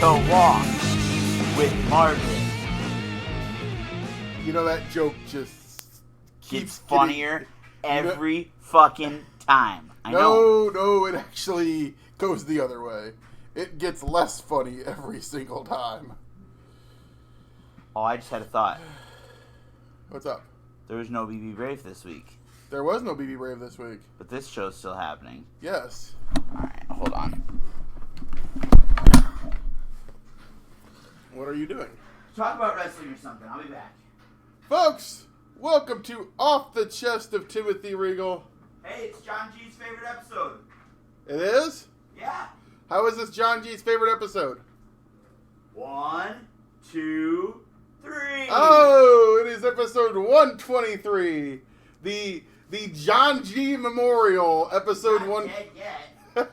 to walk with Margaret. You know, that joke just Gets funnier every fucking time. I know. know. No, it actually goes the other way. It gets less funny every single time. Oh, I just had a thought. What's up? There was no BB Brave this week. There was no BB Brave this week. But this show's still happening. Yes. Alright, hold on. What are you doing? Talk about wrestling or something. I'll be back. Folks, welcome to Off the Chest of Timothy Regal. Hey, it's John G's favorite episode. It is? Yeah. How is this John G's favorite episode? 1, 2, 3. Oh, it is episode 123. The John G Memorial, episode Not 1. Dead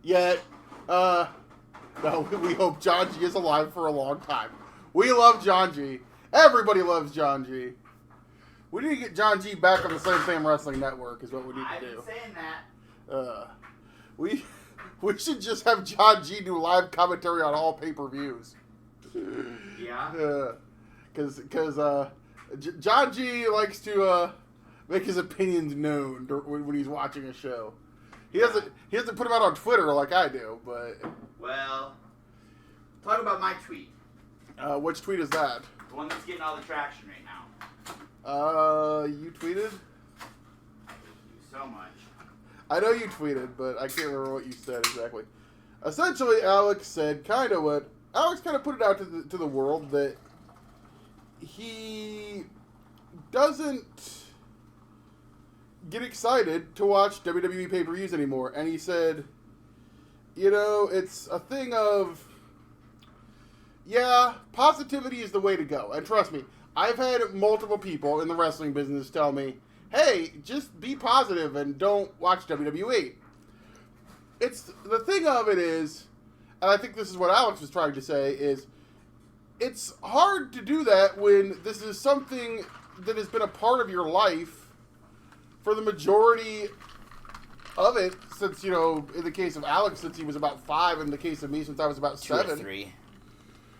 Yet, no, we hope John G is alive for a long time. We love John G. Everybody loves John G. We need to get John G back on the Slam Sam Wrestling Network is what we need to I've do. been saying that. We should just have John G do live commentary on all pay-per-views. Yeah. Because John G likes to make his opinions known when he's watching a show. He doesn't put them out on Twitter like I do, but... Well, talk about my tweet. Which tweet is that? The one that's getting all the traction right now. You tweeted? I hate you so much. I know you tweeted, but I can't remember what you said exactly. Essentially, Alex kind of put it out to the world that he doesn't get excited to watch WWE pay-per-views anymore. And he said, you know, it's a thing of, yeah, positivity is the way to go. And trust me, I've had multiple people in the wrestling business tell me, hey, just be positive and don't watch WWE. It's the thing of it is, and I think this is what Alex was trying to say, is it's hard to do that when this is something that has been a part of your life for the majority of it since, you know, in the case of Alex, since he was about 5, in the case of me, since I was about 7. 2 or 3.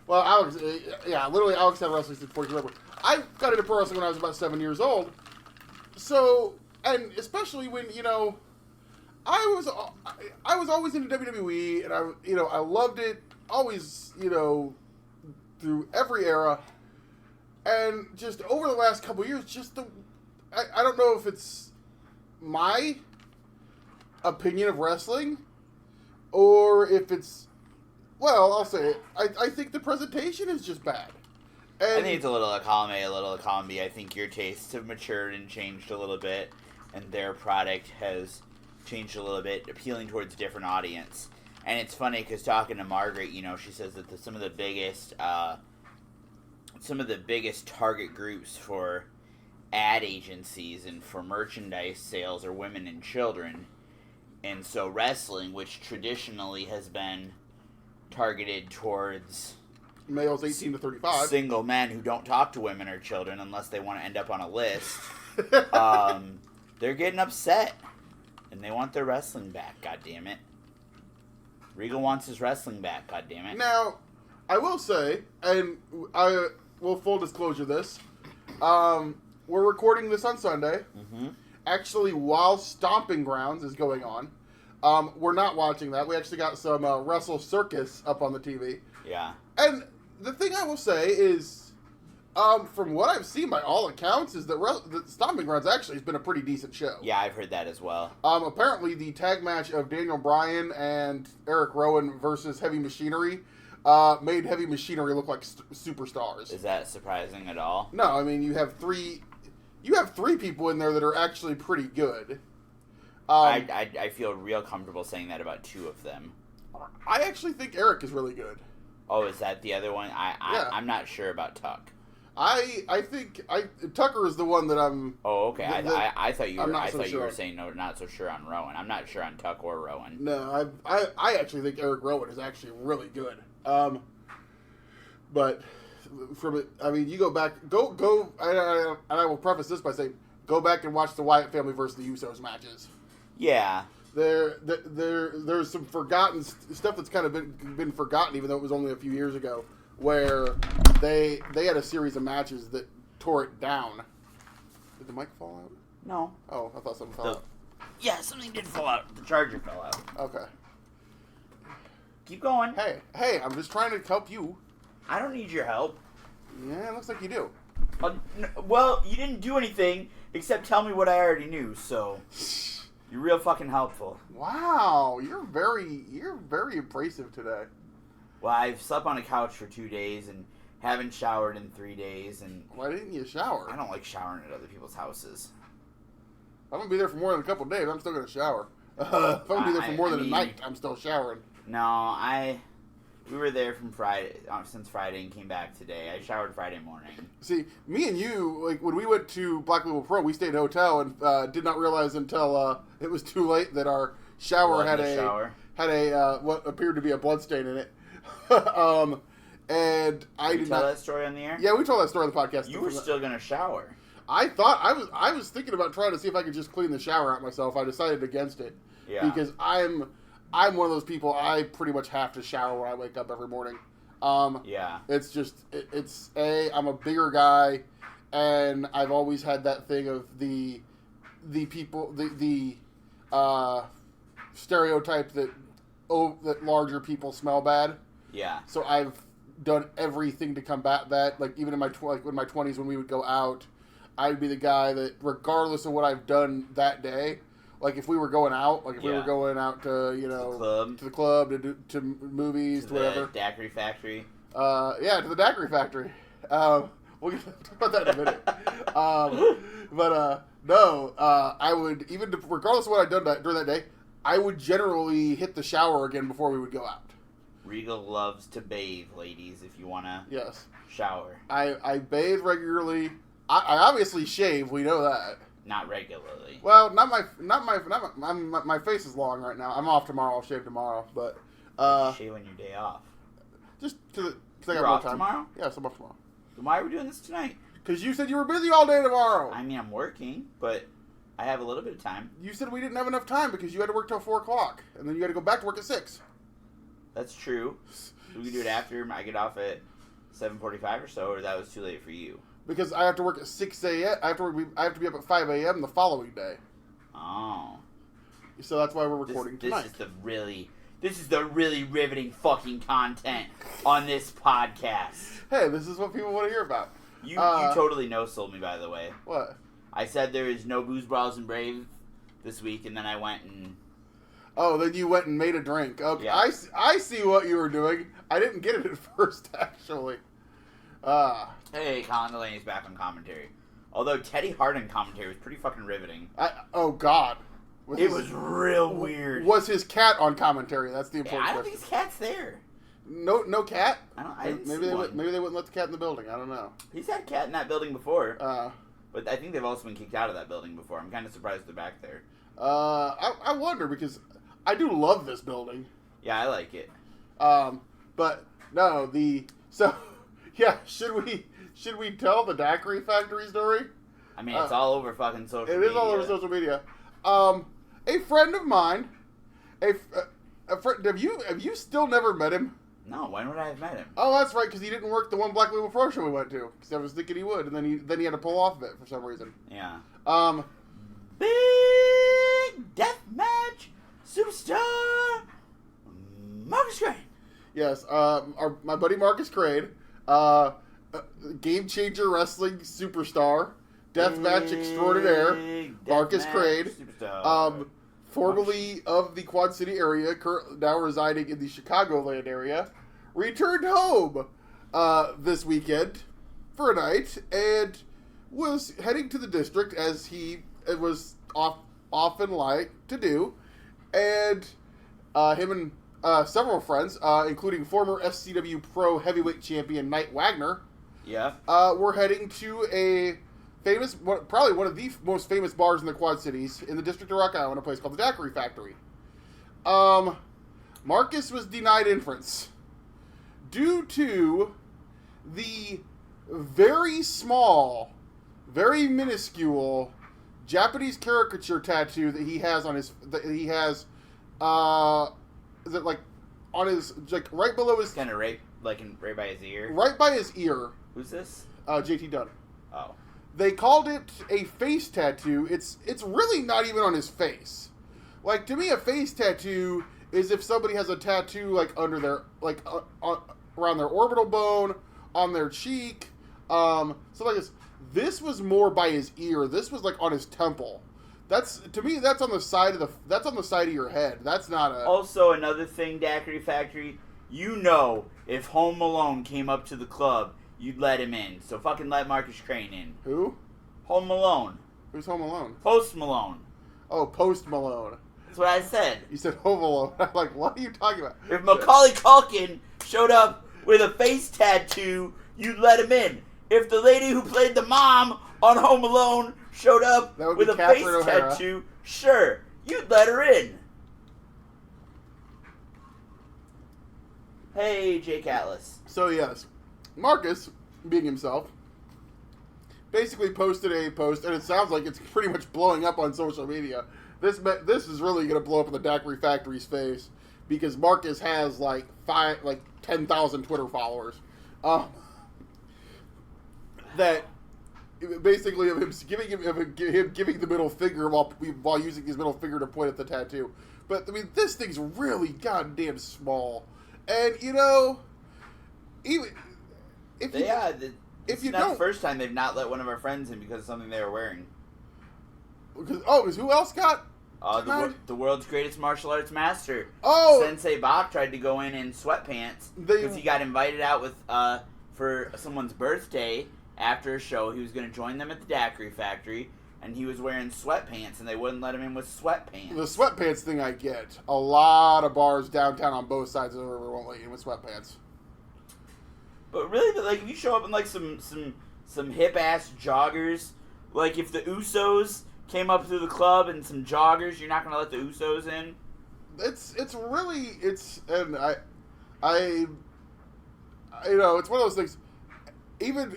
Well, Alex, literally Alex had wrestling since 14 years old. I got into pro wrestling when I was about 7 years old. So, and especially when, you know, I was always into WWE, and I loved it, always, you know, through every era. And just over the last couple of years, I don't know if it's my opinion of wrestling, or if it's, well, I'll say it. I think the presentation is just bad. And I think it's a little of column A, a little of column B. I think your tastes have matured and changed a little bit, and their product has changed a little bit, appealing towards a different audience. And it's funny because talking to Margaret, you know, she says that some of the biggest target groups for ad agencies and for merchandise sales are women and children. And so wrestling, which traditionally has been targeted towards males 18 to 35. Single men who don't talk to women or children unless they want to end up on a list. They're getting upset. And they want their wrestling back, goddammit. Regal wants his wrestling back, goddammit. Now, I will say, and I will full disclosure this, we're recording this on Sunday. Mm-hmm. Actually, while Stomping Grounds is going on. We're not watching that. We actually got some Wrestle Circus up on the TV. Yeah. And the thing I will say is, from what I've seen by all accounts, is that the Stomping Grounds actually has been a pretty decent show. Yeah, I've heard that as well. Apparently, the tag match of Daniel Bryan and Eric Rowan versus Heavy Machinery made Heavy Machinery look like superstars. Is that surprising at all? No, I mean, you have three people in there that are actually pretty good. I feel real comfortable saying that about 2 of them. I actually think Eric is really good. Oh, is that the other one? Yeah. I'm not sure about Tuck. I think Tucker is the one that I'm. Oh, okay. I thought you were saying no, not so sure on Rowan. I'm not sure on Tuck or Rowan. No, I actually think Eric Rowan is actually really good. But from it, I mean, you go back, go, and I will preface this by saying, go back and watch the Wyatt family versus the Usos matches. Yeah. there's some forgotten stuff that's kind of been forgotten, even though it was only a few years ago, where they had a series of matches that tore it down. Did the mic fall out? No. Oh, I thought something fell out. Yeah, something did fall out. The charger fell out. Okay. Keep going. Hey, I'm just trying to help you. I don't need your help. Yeah, it looks like you do. Well, you didn't do anything except tell me what I already knew, so you're real fucking helpful. Wow, you're very abrasive today. Well, I've slept on a couch for 2 days and haven't showered in 3 days, and why didn't you shower? I don't like showering at other people's houses. I'm gonna be there for more than a couple of days. I'm still gonna shower. If I'm gonna be there for more than a night, I'm still showering. No, we were there from Friday since Friday and came back today. I showered Friday morning. See, me and you, like when we went to Black Label Pro, we stayed in a hotel and did not realize until it was too late that our shower had a what appeared to be a bloodstain in it. And I did tell that story on the air. Yeah, we told that story on the podcast. You were still gonna shower. I thought I was thinking about trying to see if I could just clean the shower out myself. I decided against it. Yeah. Because I'm one of those people. I pretty much have to shower when I wake up every morning. Yeah. It's just I'm a bigger guy, and I've always had that thing of the people the stereotype that larger people smell bad. Yeah. So I've done everything to combat that. Like even in my in my 20s when we would go out, I'd be the guy that, regardless of what I've done that day, like if we were going out, like if we were going out to to the club, to movies, to whatever, the daiquiri factory. To the daiquiri factory. We'll talk about that in a minute. I would, even regardless of what I'd done during that day, I would generally hit the shower again before we would go out. Regal loves to bathe, ladies. If you wanna, shower. I bathe regularly. I obviously shave. We know that. Not regularly. Well, my face is long right now. I'm off tomorrow. I'll shave tomorrow, but shave on your day off. Just because I got more time. Tomorrow? Yeah, I'm off tomorrow. Then why are we doing this tonight? Because you said you were busy all day tomorrow. I mean, I'm working, but I have a little bit of time. You said we didn't have enough time because you had to work till 4:00, and then you had to go back to work at 6. That's true. We can do it after I get off at 7:45 or so, or that was too late for you. Because I have to work at 6 a.m. I have to be up at 5 a.m. the following day. Oh. So that's why we're recording tonight. This is the really riveting fucking content on this podcast. Hey, this is what people want to hear about. You totally no-sold me, by the way. What? I said there is no Booze, Brawls, and Brave this week, and then I went and... Oh, then you went and made a drink. Okay, yeah. I see what you were doing. I didn't get it at first, actually. Hey, Colin Delaney's back on commentary. Although Teddy Hardin commentary was pretty fucking riveting. Oh, God. It was real weird. Was his cat on commentary? That's the important question. I don't think his cat's there. No cat? Maybe they wouldn't let the cat in the building. I don't know. He's had a cat in that building before. But I think they've also been kicked out of that building before. I'm kind of surprised they're back there. I wonder because I do love this building. Yeah, I like it. But no, should we tell the daiquiri factory story? I mean, it's all over fucking social media. It is all over social media. A friend of mine, a friend. Have you still never met him? No, when would I have met him? Oh, that's right, because he didn't work the one Black Label Pro show we went to. Because I was thinking he would, and then he had to pull off of it for some reason. Yeah. Big deathmatch superstar Marcus Crane. Yes, my buddy Marcus Crane, game changer wrestling superstar, deathmatch extraordinaire, Marcus Crane, formerly of the Quad City area, now residing in the Chicagoland area, returned home this weekend for a night and was heading to the district as he was often like to do, and him and several friends, including former FCW Pro Heavyweight Champion Knight Wagner, were heading to a famous, probably one of the most famous bars in the Quad Cities in the District of Rock Island, a place called the Daiquiri Factory. Marcus was denied entrance due to the very small, very minuscule Japanese caricature tattoo that he has on his is it like on his like right below his kind of right by his ear. Right by his ear. Who's this? JT Dunn. Oh. They called it a face tattoo. It's really not even on his face. Like, to me, a face tattoo is if somebody has a tattoo like under their around their orbital bone, on their cheek, something like this. This was more by his ear. This was like on his temple. That's to me. That's on the side of your head. That's not a. Also, another thing, Daiquiri Factory. You know, if Home Alone came up to the club, you'd let him in. So fucking let Marcus Crane in. Who? Home Alone. Who's Home Alone? Post Malone. Oh, Post Malone. That's what I said. You said Home Alone. I'm like, what are you talking about? If Macaulay Culkin showed up with a face tattoo, you'd let him in. If the lady who played the mom on Home Alone showed up with a face tattoo, sure, you'd let her in. Hey, Jake Atlas. So, yes, Marcus, being himself, basically posted a post, and it sounds like it's pretty much blowing up on social media. This is really going to blow up in the Daiquiri Factory's face, because Marcus has, 10,000 Twitter followers. That basically of him giving the middle finger while using his middle finger to point at the tattoo. But I mean, this thing's really goddamn small, and even if you it's not the first time they've not let one of our friends in because of something they were wearing. Because who else got? The world's greatest martial arts master. Oh, Sensei Bach tried to go in sweatpants because he got invited out with for someone's birthday. After a show, he was going to join them at the Daiquiri Factory, and he was wearing sweatpants, and they wouldn't let him in with sweatpants. The sweatpants thing I get. A lot of bars downtown on both sides of the river won't let you in with sweatpants. But really, if you show up in some hip ass joggers, like if the Usos came up through the club and some joggers, you're not going to let the Usos in. It's it's one of those things. Even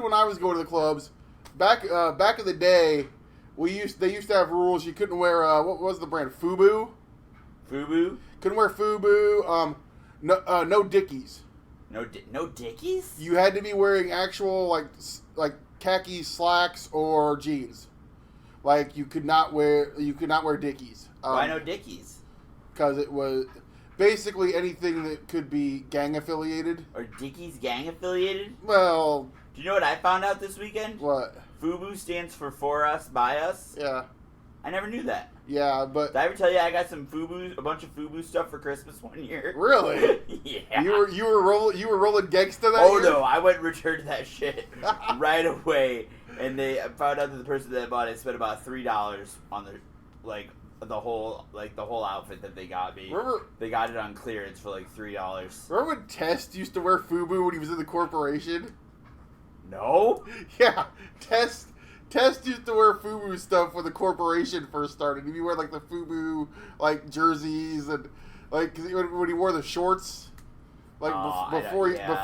when I was going to the clubs, back in the day, they used to have rules. You couldn't wear what was the brand? FUBU. FUBU. Couldn't wear FUBU. No Dickies. No Dickies. You had to be wearing actual like khaki slacks or jeans. Like you could not wear Dickies. Why no Dickies? Because it was. Basically anything that could be gang affiliated. Are Dickies gang affiliated? Well... Do you know what I found out this weekend? What? FUBU stands for For Us, By Us. Yeah. I never knew that. Yeah, but... Did I ever tell you I got a bunch of FUBU stuff for Christmas one year? Really? Yeah. You were rolling gangsta that year? No, I went and returned that shit right away. And I found out that the person that bought it spent about $3 on the whole outfit that they got me. Remember, they got it on clearance for $3. Remember when Test used to wear FUBU when he was in the corporation? No. Yeah, Test used to wear FUBU stuff when the corporation first started. He'd wear the FUBU jerseys and when he wore the shorts. Before he turned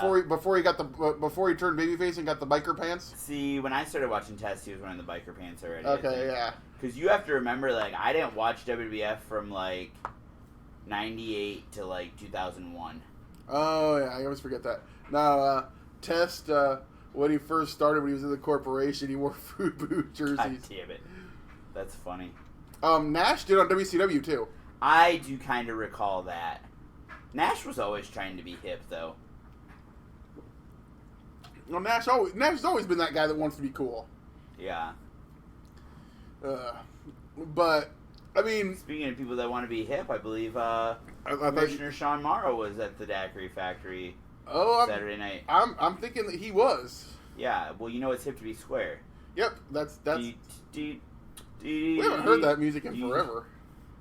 babyface and got the biker pants. See, when I started watching Test, he was wearing the biker pants already. Okay, yeah. Because you have to remember, I didn't watch WWF from 98 to 2001. Oh yeah, I always forget that. No, Test when he first started, when he was in the corporation, he wore FUBU jerseys. God damn it, that's funny. Nash did on WCW too. I do kind of recall that. Nash was always trying to be hip, though. Well, Nash has always been that guy that wants to be cool. Yeah. But, I mean... Speaking of people that want to be hip, I believe Commissioner Sean Morrow was at the Daiquiri Factory Saturday night. I'm thinking that he was. Yeah, well, it's hip to be square. Yep, that's... We haven't heard that music in forever.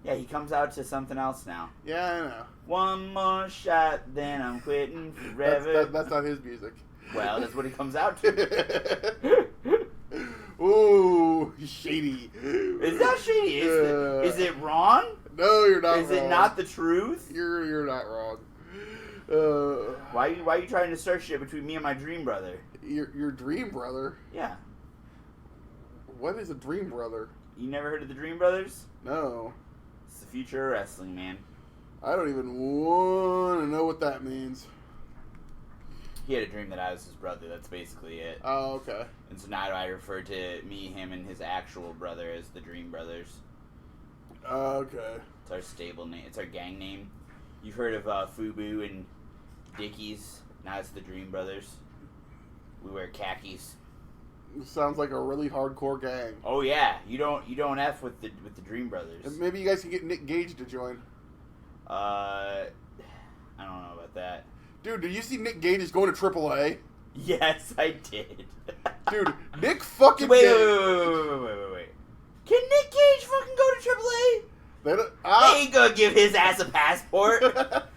Yeah, he comes out to something else now. Yeah, I know. One more shot, then I'm quitting forever. That's not his music. Well, that's what he comes out to. Ooh, shady. It's not shady. Is it wrong? No, you're not wrong. Is it not the truth? You're not wrong. Why are you trying to start shit between me and my dream brother? Your dream brother? Yeah. What is a Dream Brother? You never heard of the Dream Brothers? No. It's the future of wrestling, man. I don't even want to know what that means. He had a dream that I was his brother. That's basically it. Oh, okay. And so now I refer to me, him, and his actual brother as the Dream Brothers. Okay. It's our stable name. It's our gang name. You've heard of Fubu and Dickies. Now it's the Dream Brothers. We wear khakis. Sounds like a really hardcore gang. Oh yeah, you don't F with the Dream Brothers. And maybe you guys can get Nick Gage to join. I don't know about that. Dude, did you see Nick Gage is going to AAA? Yes, I did. Dude, Nick fucking wait. Can Nick Gage fucking go to AAA? They ain't gonna give his ass a passport.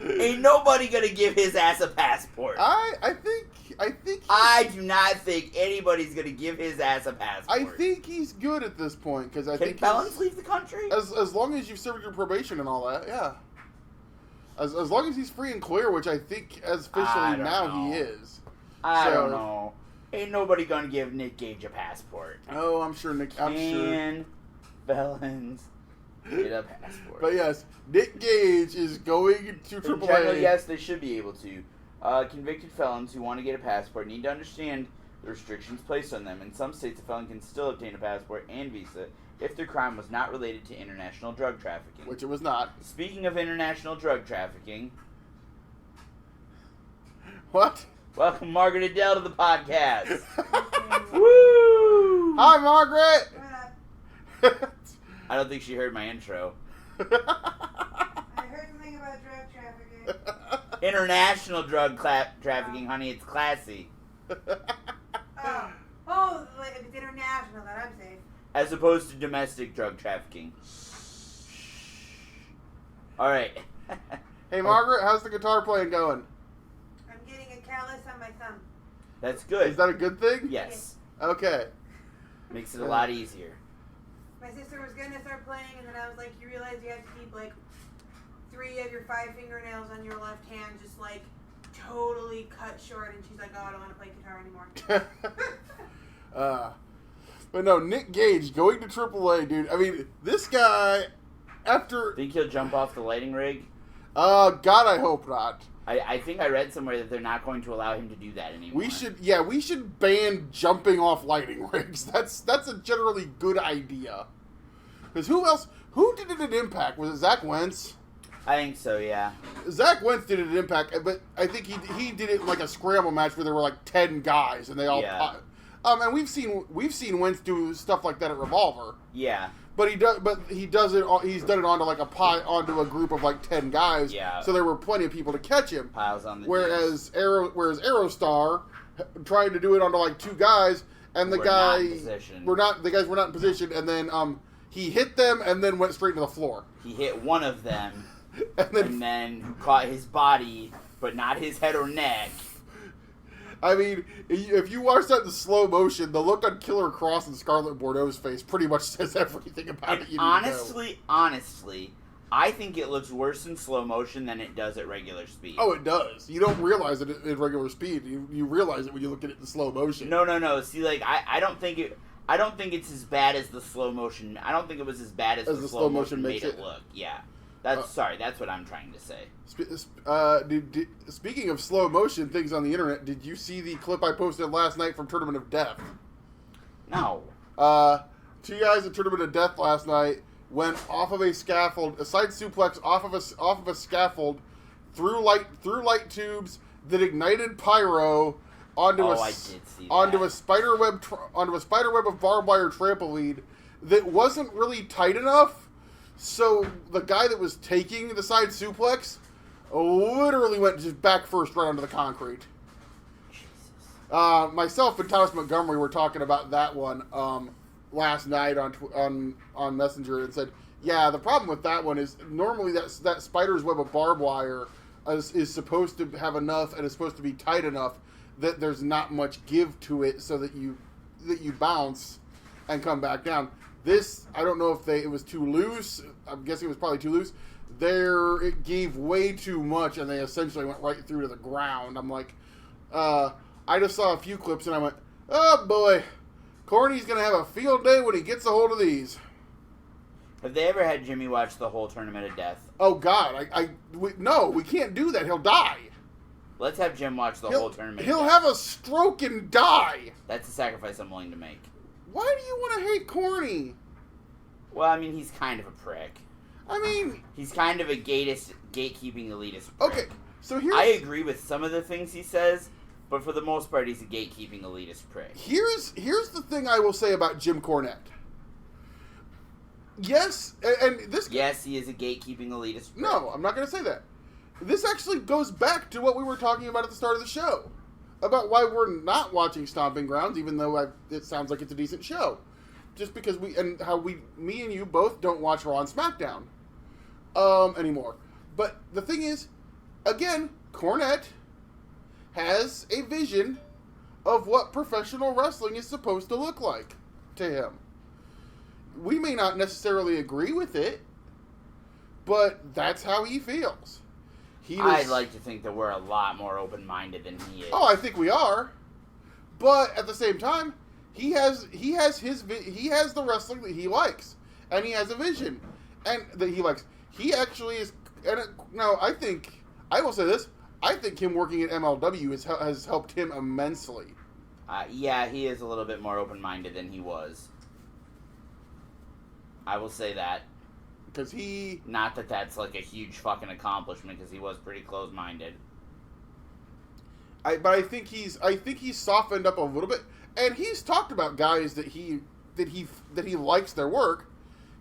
Ain't nobody gonna give his ass a passport. I do not think anybody's gonna give his ass a passport. I think he's good at this point because I think Can Bolanos leave the country? As long as you've served your probation and all that, yeah. As long as he's free and clear, which I think as officially now he is. I don't know. Ain't nobody gonna give Nick Gage a passport. Oh, I'm sure Nick. I'm sure. Bellins get a passport. But yes, Nick Gage is going to AAA. In general, yes, they should be able to. Convicted felons who want to get a passport need to understand the restrictions placed on them. In some states, a felon can still obtain a passport and visa if their crime was not related to international drug trafficking. Which it was not. Speaking of international drug trafficking... What? Welcome Margaret Adele to the podcast. Woo! Hi, Margaret! I don't think she heard my intro. I heard something about drug trafficking. International drug trafficking, honey. It's classy. Oh, if it's international, then I'm safe. As opposed to domestic drug trafficking. All right. Hey, Margaret, how's the guitar playing going? I'm getting a callus on my thumb. That's good. Is that a good thing? Yes. Okay. Makes it a lot easier. My sister was going to start playing, and then I was like, you realize you have to keep, 3 of your 5 fingernails on your left hand just, totally cut short. And she's like, oh, I don't want to play guitar anymore. But no, Nick Gage going to AAA, dude. I mean, this guy, after... Think he'll jump off the lighting rig? God, I hope not. I think I read somewhere that they're not going to allow him to do that anymore. We should ban jumping off lighting rigs. That's a generally good idea. Because who did it at Impact? Was it Zach Wentz? I think so, yeah. Zach Wentz did it at Impact, but I think he did it in a scramble match where there were 10 guys and they all... Yeah. And we've seen Wentz do stuff like that at Revolver. Yeah. But he's done it onto a group of 10 guys. Yeah. So there were plenty of people to catch him. Piles on the whereas Aerostar tried to do it onto 2 guys, and the guys were not in position, and then he hit them and then went straight to the floor. He hit one of them, and then caught his body, but not his head or neck. I mean, if you watch that in slow motion, the look on Killer Cross and Scarlett Bordeaux's face pretty much says everything about it. Honestly, I think it looks worse in slow motion than it does at regular speed. Oh, it does. You don't realize it at regular speed. You realize it when you look at it in slow motion. No. See, I don't think it's as bad as the slow motion. I don't think it was as bad as the slow motion made it look. Yeah. That's what I'm trying to say. Speaking of slow motion things on the internet, did you see the clip I posted last night from Tournament of Death? No. 2 guys at Tournament of Death last night went off of a scaffold, a side suplex off of a scaffold, through light tubes that ignited pyro onto a spider web of barbed wire trampoline that wasn't really tight enough. So the guy that was taking the side suplex literally went just back first right onto the concrete. Jesus. Myself and Thomas Montgomery were talking about that one last night on Messenger and said, yeah, the problem with that one is normally that spider's web of barbed wire is supposed to have enough and is supposed to be tight enough that there's not much give to it so that you bounce and come back down. This, I don't know if it was too loose. I'm guessing it was probably too loose. It gave way too much, and they essentially went right through to the ground. I'm like, I just saw a few clips, and I went, oh boy, Corny's going to have a field day when he gets a hold of these. Have they ever had Jimmy watch the whole Tournament of Death? Oh, God. No, we can't do that. He'll die. Let's have Jim watch the whole Tournament of Death. He'll Death. have a stroke and die. That's a sacrifice I'm willing to make. Why do you want to hate Corny? Well, I mean, he's kind of a prick. I mean... He's kind of a gatekeeping elitist prick. Okay, so here's... I agree with some of the things he says, but for the most part, he's a gatekeeping elitist prick. Here's the thing I will say about Jim Cornette. Yes, and this... Yes, he is a gatekeeping elitist prick. No, I'm not going to say that. This actually goes back to what we were talking about at the start of the show. About why we're not watching Stomping Grounds, even though it sounds like it's a decent show. Just because me and you both don't watch Raw and SmackDown anymore. But the thing is, again, Cornette has a vision of what professional wrestling is supposed to look like to him. We may not necessarily agree with it, but that's how he feels. I'd like to think that we're a lot more open-minded than he is. Oh, I think we are. But at the same time, he has the wrestling that he likes, and he has a vision, and that he likes. He actually is. And I will say this: I think him working at MLW has helped him immensely. Yeah, he is a little bit more open-minded than he was. I will say that. Because he... Not that that's like a huge fucking accomplishment, because he was pretty close-minded. But I think he's softened up a little bit, and he's talked about guys that he likes their work.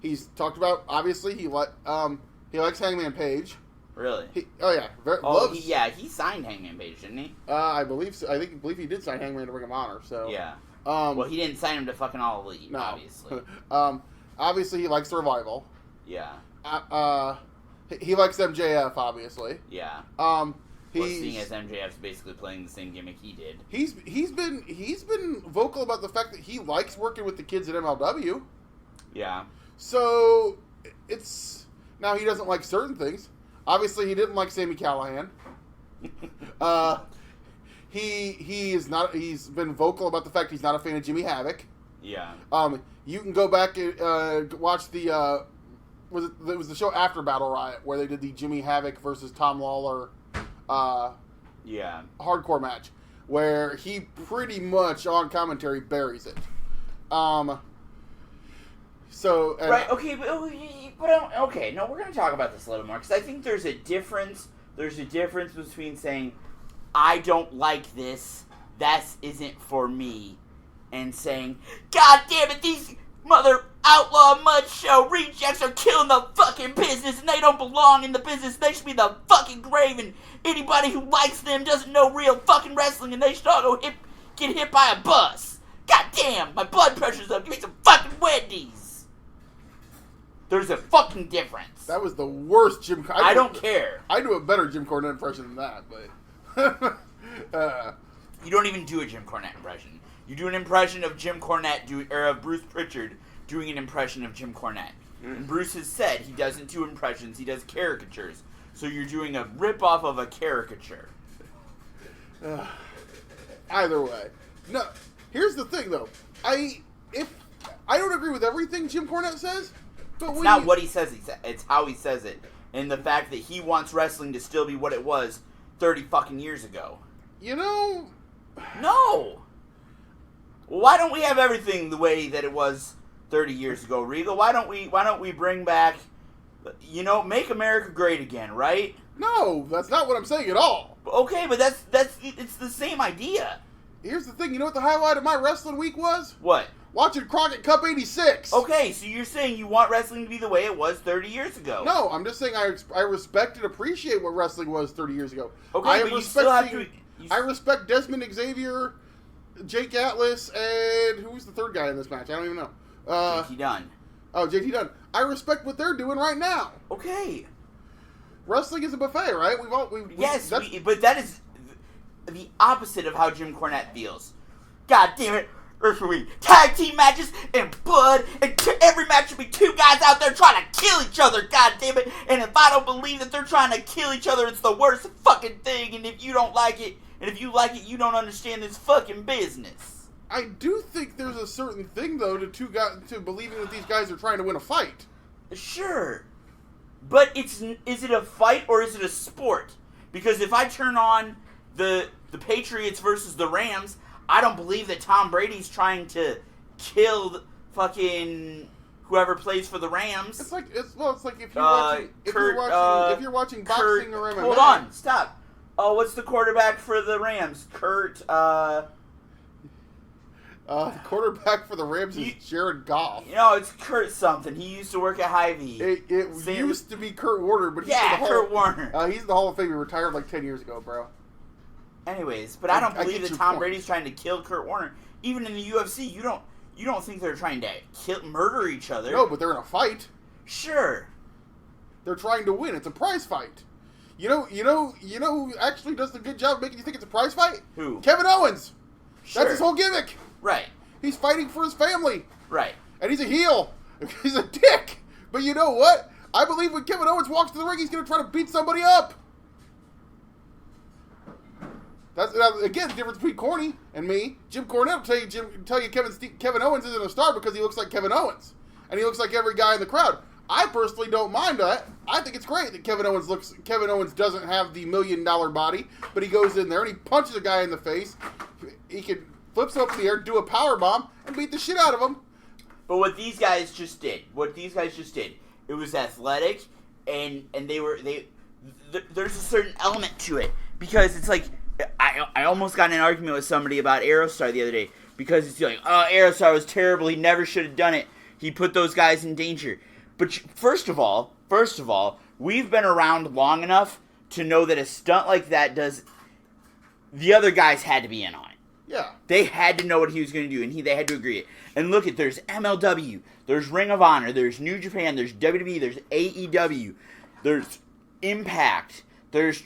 He's talked about, obviously, he likes Hangman Page. Really? He signed Hangman Page, didn't he? I believe so. I believe he did sign Hangman to Ring of Honor. So yeah. Well, he didn't sign him to fucking All Elite, no. Obviously. Obviously, he likes the Revival. Yeah. He likes MJF, obviously. Yeah. Seeing as MJF's basically playing the same gimmick he did. He's been vocal about the fact that he likes working with the kids at MLW. Yeah. So it's now he doesn't like certain things. Obviously, he didn't like Sami Callihan. He's been vocal about the fact he's not a fan of Jimmy Havoc. Yeah. You can go back and watch the it was the show after Battle Riot where they did the Jimmy Havoc versus Tom Lawler hardcore match where he pretty much on commentary buries it. Right, okay, okay, no, we're going to talk about this a little more, because I think there's a difference between saying, I don't like this, that isn't for me, and saying, God damn it, these mother outlaw mud show rejects are killing the fucking business, and they don't belong in the business, they should be in the fucking grave, and anybody who likes them doesn't know real fucking wrestling, and they should all get hit by a bus. God damn, my blood pressure's up, give me some fucking Wendy's. There's a fucking difference. That was the worst Jim Cornette. I don't care. I do a better Jim Cornette impression than that, but... You don't even do a Jim Cornette impression. You do an impression of Jim Cornette, or of Bruce Pritchard doing an impression of Jim Cornette. And Bruce has said he doesn't do impressions, he does caricatures. So you're doing a rip-off of a caricature. Either way. No, here's the thing, though. I don't agree with everything Jim Cornette says, but it's not what he says, it's how he says it. And the fact that he wants wrestling to still be what it was 30 fucking years ago. You know... No! Well, why don't we have everything the way that it was 30 years ago, Regal? Why don't we bring back, make America great again, right? No, that's not what I'm saying at all. Okay, but it's the same idea. Here's the thing, you know what the highlight of my wrestling week was? What? Watching Crockett Cup 86. Okay, so you're saying you want wrestling to be the way it was 30 years ago. No, I'm just saying I respect and appreciate what wrestling was 30 years ago. Okay, but you still have to... I respect Desmond Xavier, Jake Atlas, and who was the third guy in this match? I don't even know. JT Dunn. Oh, JT Dunn. I respect what they're doing right now. Okay. Wrestling is a buffet, right? But that is the opposite of how Jim Cornette feels. God damn it. Tag team matches and blood, and every match should be two guys out there trying to kill each other, god damn it, and if I don't believe that they're trying to kill each other, it's the worst fucking thing, and if you don't like it, and if you like it, you don't understand this fucking business. I do think there's a certain thing, though, to believing that these guys are trying to win a fight. Sure. But is it a fight or is it a sport? Because if I turn on the Patriots versus the Rams, I don't believe that Tom Brady's trying to kill fucking whoever plays for the Rams. It's like if you're watching boxing or MMA. Hold on, stop. Oh, what's the quarterback for the Rams? The quarterback for the Rams is Jared Goff. It's Kurt something. He used to work at Hy-Vee. It used to be Kurt Warner, but Kurt Warner. He's in the Hall of Fame. He retired like 10 years ago, bro. Anyways, but I don't believe that Tom Brady's trying to kill Kurt Warner. Even in the UFC, you don't think they're trying to murder each other. No, but they're in a fight. Sure. They're trying to win. It's a prize fight. You know who actually does a good job of making you think it's a prize fight? Who? Kevin Owens. Sure. That's his whole gimmick. Right. He's fighting for his family. Right. And he's a heel. He's a dick. But you know what? I believe when Kevin Owens walks to the ring, he's going to try to beat somebody up. That's again the difference between Corny and me. Jim Cornette will tell you Kevin Owens isn't a star because he looks like Kevin Owens, and he looks like every guy in the crowd. I personally don't mind that. I think it's great that Kevin Owens doesn't have the $1 million body, but he goes in there and he punches a guy in the face. He can flips up in the air, do a power bomb, and beat the shit out of him. But what these guys just did, it was athletic, and there's a certain element to it because it's like. I almost got in an argument with somebody about Aerostar the other day because it's like, oh, Aerostar was terrible. He never should have done it. He put those guys in danger. But first of all, we've been around long enough to know that a stunt like that the other guys had to be in on it. Yeah. They had to know what he was going to do, and they had to agree it. And look there's MLW, there's Ring of Honor, there's New Japan, there's WWE, there's AEW, there's Impact, there's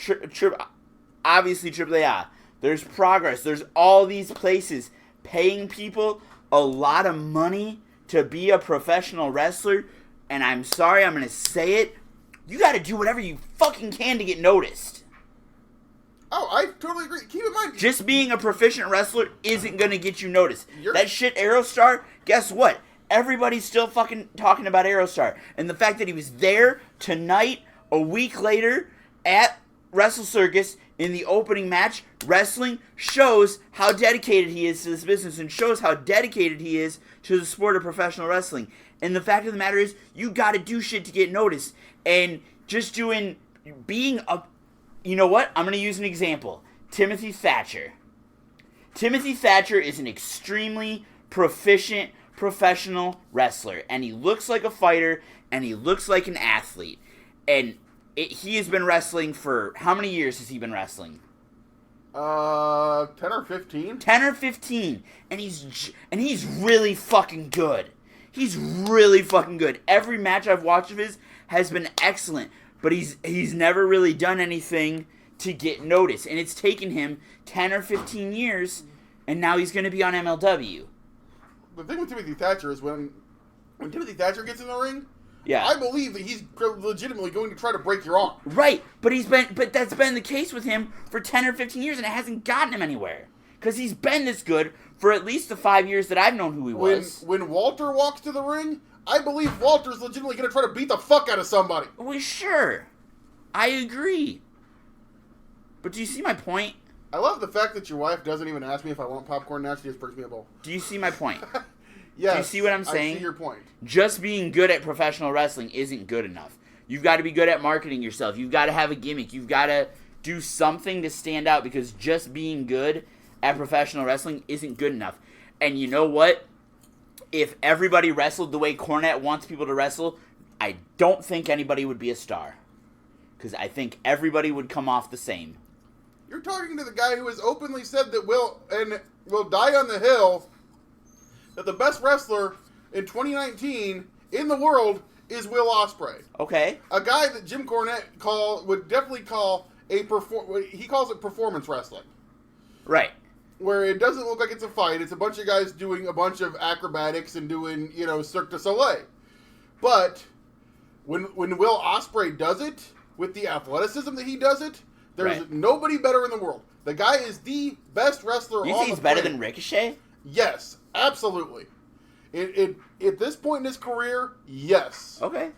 obviously AAA. There's Progress. There's all these places paying people a lot of money to be a professional wrestler. And I'm sorry, I'm going to say it. You got to do whatever you fucking can to get noticed. Oh, I totally agree. Keep in mind, just being a proficient wrestler isn't going to get you noticed. That shit Aerostar, guess what? Everybody's still fucking talking about Aerostar. And the fact that he was there tonight, a week later, at Wrestle Circus, in the opening match, wrestling shows how dedicated he is to this business and shows how dedicated he is to the sport of professional wrestling. And the fact of the matter is, you got to do shit to get noticed. And just being a... You know what? I'm going to use an example. Timothy Thatcher. Timothy Thatcher is an extremely proficient professional wrestler. And he looks like a fighter, and he looks like an athlete. And... he has been wrestling for... How many years has he been wrestling? 10 or 15. 10 or 15. And he's really fucking good. He's really fucking good. Every match I've watched of his has been excellent. But he's never really done anything to get noticed. And it's taken him 10 or 15 years, and now he's going to be on MLW. The thing with Timothy Thatcher is when Timothy Thatcher gets in the ring... Yeah. I believe that he's legitimately going to try to break your arm. Right, but that's been the case with him for 10 or 15 years, and it hasn't gotten him anywhere. Because he's been this good for at least the 5 years that I've known who he was. When Walter walks to the ring, I believe Walter's legitimately going to try to beat the fuck out of somebody. Well, sure. I agree. But do you see my point? I love the fact that your wife doesn't even ask me if I want popcorn now. She just brings me a bowl. Do you see my point? Yes, do you see what I'm saying? I see your point. Just being good at professional wrestling isn't good enough. You've got to be good at marketing yourself. You've got to have a gimmick. You've got to do something to stand out because just being good at professional wrestling isn't good enough. And you know what? If everybody wrestled the way Cornette wants people to wrestle, I don't think anybody would be a star. Because I think everybody would come off the same. You're talking to the guy who has openly said that will die on the hill that the best wrestler in 2019 in the world is Will Ospreay. Okay. A guy that Jim Cornette would definitely call he calls it performance wrestling. Right. Where it doesn't look like it's a fight. It's a bunch of guys doing a bunch of acrobatics and doing, Cirque du Soleil. But when Will Ospreay does it, with the athleticism that he does it, there's nobody better in the world. The guy is the best wrestler on the planet. You think he's better than Ricochet? Yes, absolutely. At this point in his career, yes. Okay.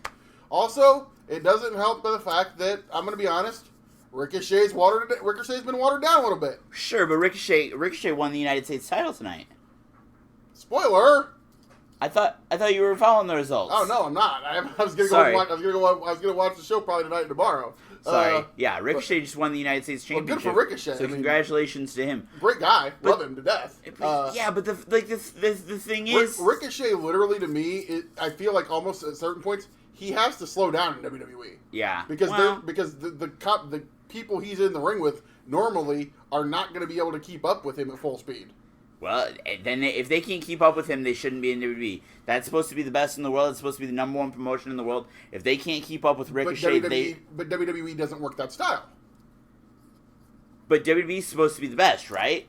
Also, it doesn't help by the fact that, I'm going to be honest, Ricochet's been watered down a little bit. Sure, but Ricochet won the United States title tonight. Spoiler. I thought you were following the results. Oh no, I'm not. I was going to watch the show probably tonight and tomorrow. Sorry. Yeah, Ricochet just won the United States Championship. Well, good for Ricochet. So congratulations to him. Great guy. Love him to death. But the thing is, Ricochet literally to me, I feel like almost at certain points he has to slow down in WWE. Yeah. Because the people he's in the ring with normally are not going to be able to keep up with him at full speed. Well, then if they can't keep up with him, they shouldn't be in WWE. That's supposed to be the best in the world. It's supposed to be the number one promotion in the world. If they can't keep up with Ricochet, but WWE doesn't work that style. But WWE's supposed to be the best, right?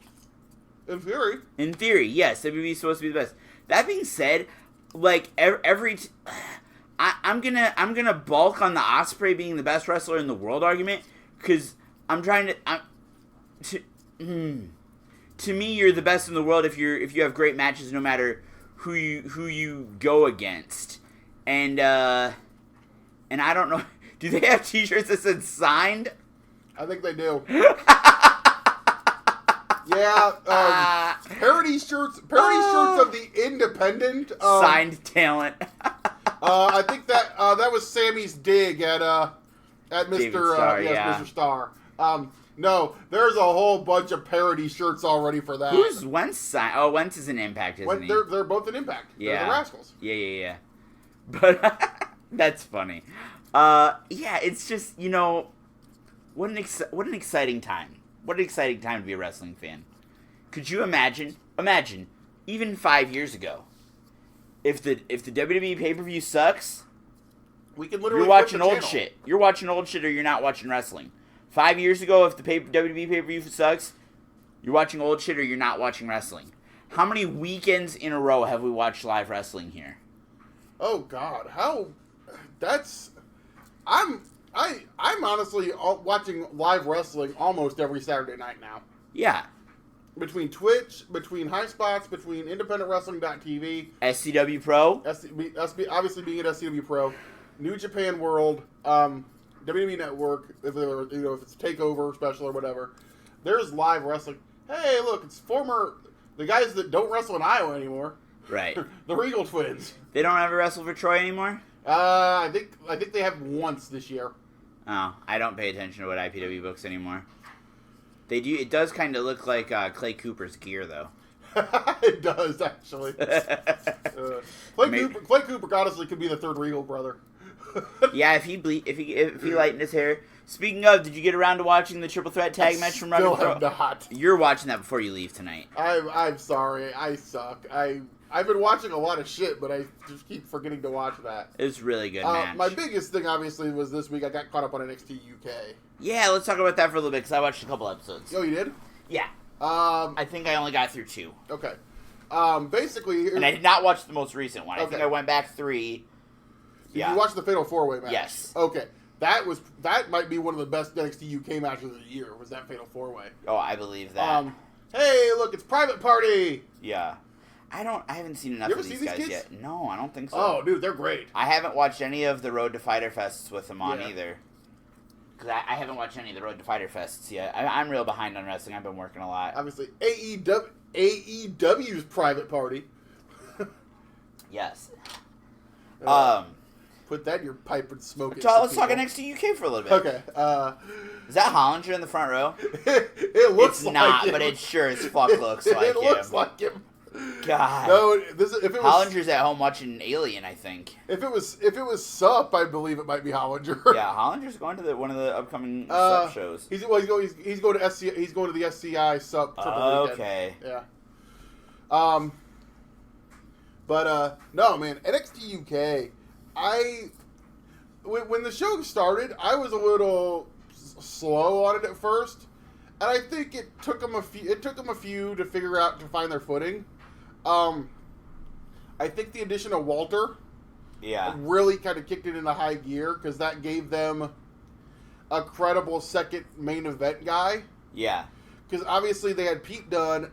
In theory. In theory, yes. WWE's supposed to be the best. That being said, like I'm gonna bulk on the Ospreay being the best wrestler in the world argument because I'm trying to. To me, you're the best in the world if you have great matches, no matter who you go against, and I don't know. Do they have T-shirts that said signed? I think they do. Yeah, parody shirts of the Independent. Signed talent. I think that was Sammy's dig at Mr. Mr. Starr. No, there's a whole bunch of parody shirts already for that. Who's Wentz signed? Oh, Wentz is an Impact, isn't he? They're both an Impact. Yeah. They're the Rascals. Yeah. But that's funny. Yeah, it's just, what an exciting time. What an exciting time to be a wrestling fan. Could you imagine, even 5 years ago, if the WWE pay-per-view sucks, we can literally you're watching old shit. You're watching old shit or you're not watching wrestling. 5 years ago, if the WWE pay-per-view sucks, you're watching old shit or you're not watching wrestling. How many weekends in a row have we watched live wrestling here? Oh God, I'm honestly watching live wrestling almost every Saturday night now. Yeah. Between Twitch, between High Spots, between IndependentWrestling.tv, SCW Pro, obviously being at SCW Pro, New Japan World, WWE Network, if it's a takeover special or whatever, there's live wrestling. Hey, look, it's the guys that don't wrestle in Iowa anymore. Right. The Regal twins. They don't ever wrestle for Troy anymore? I think they have once this year. Oh, I don't pay attention to what IPW books anymore. They do. It does kind of look like Clay Cooper's gear, though. It does, actually. Clay Cooper honestly could be the third Regal brother. Yeah, if he lightened his hair. Speaking of, did you get around to watching the Triple Threat tag match from Rugged Pro? Still have not. You're watching that before you leave tonight. I'm sorry. I suck. I've been watching a lot of shit, but I just keep forgetting to watch that. It was a really good match. My biggest thing, obviously, was this week I got caught up on NXT UK. Yeah, let's talk about that for a little bit, because I watched a couple episodes. Oh, you did? Yeah. I think I only got through 2. Okay. Basically... And I did not watch the most recent one. Okay. I think I went back 3. Yeah. You watched the Fatal 4-Way match? Yes. Okay. That might be one of the best NXT UK matches of the year, was that Fatal 4-Way. Oh, I believe that. Hey, look, it's Private Party! Yeah. I haven't seen enough of these guys yet. No, I don't think so. Oh, dude, they're great. I haven't watched any of the Road to Fighter Fests with them on either. Because I haven't watched any of the Road to Fighter Fests yet. I'm real behind on wrestling. I've been working a lot. Obviously, AEW's Private Party. Yes. Put that in your pipe and smoke it. Let's talk NXT UK for a little bit. Okay. Is that Hollinger in the front row? It looks it's like not, him. but it sure as fuck looks like him. It looks like him. God. No, if it was Hollinger's at home watching Alien, I think. If it was Sup, I believe it might be Hollinger. Yeah, Hollinger's going to one of the upcoming Sup shows. He's going to the SCI Sup. Okay. Yeah. But no, man, NXT UK. When the show started, I was a little slow on it at first, and I think it took them a few to figure out to find their footing. I think the addition of Walter, really kind of kicked it into high gear because that gave them a credible second main event guy. Yeah, because obviously they had Pete Dunne,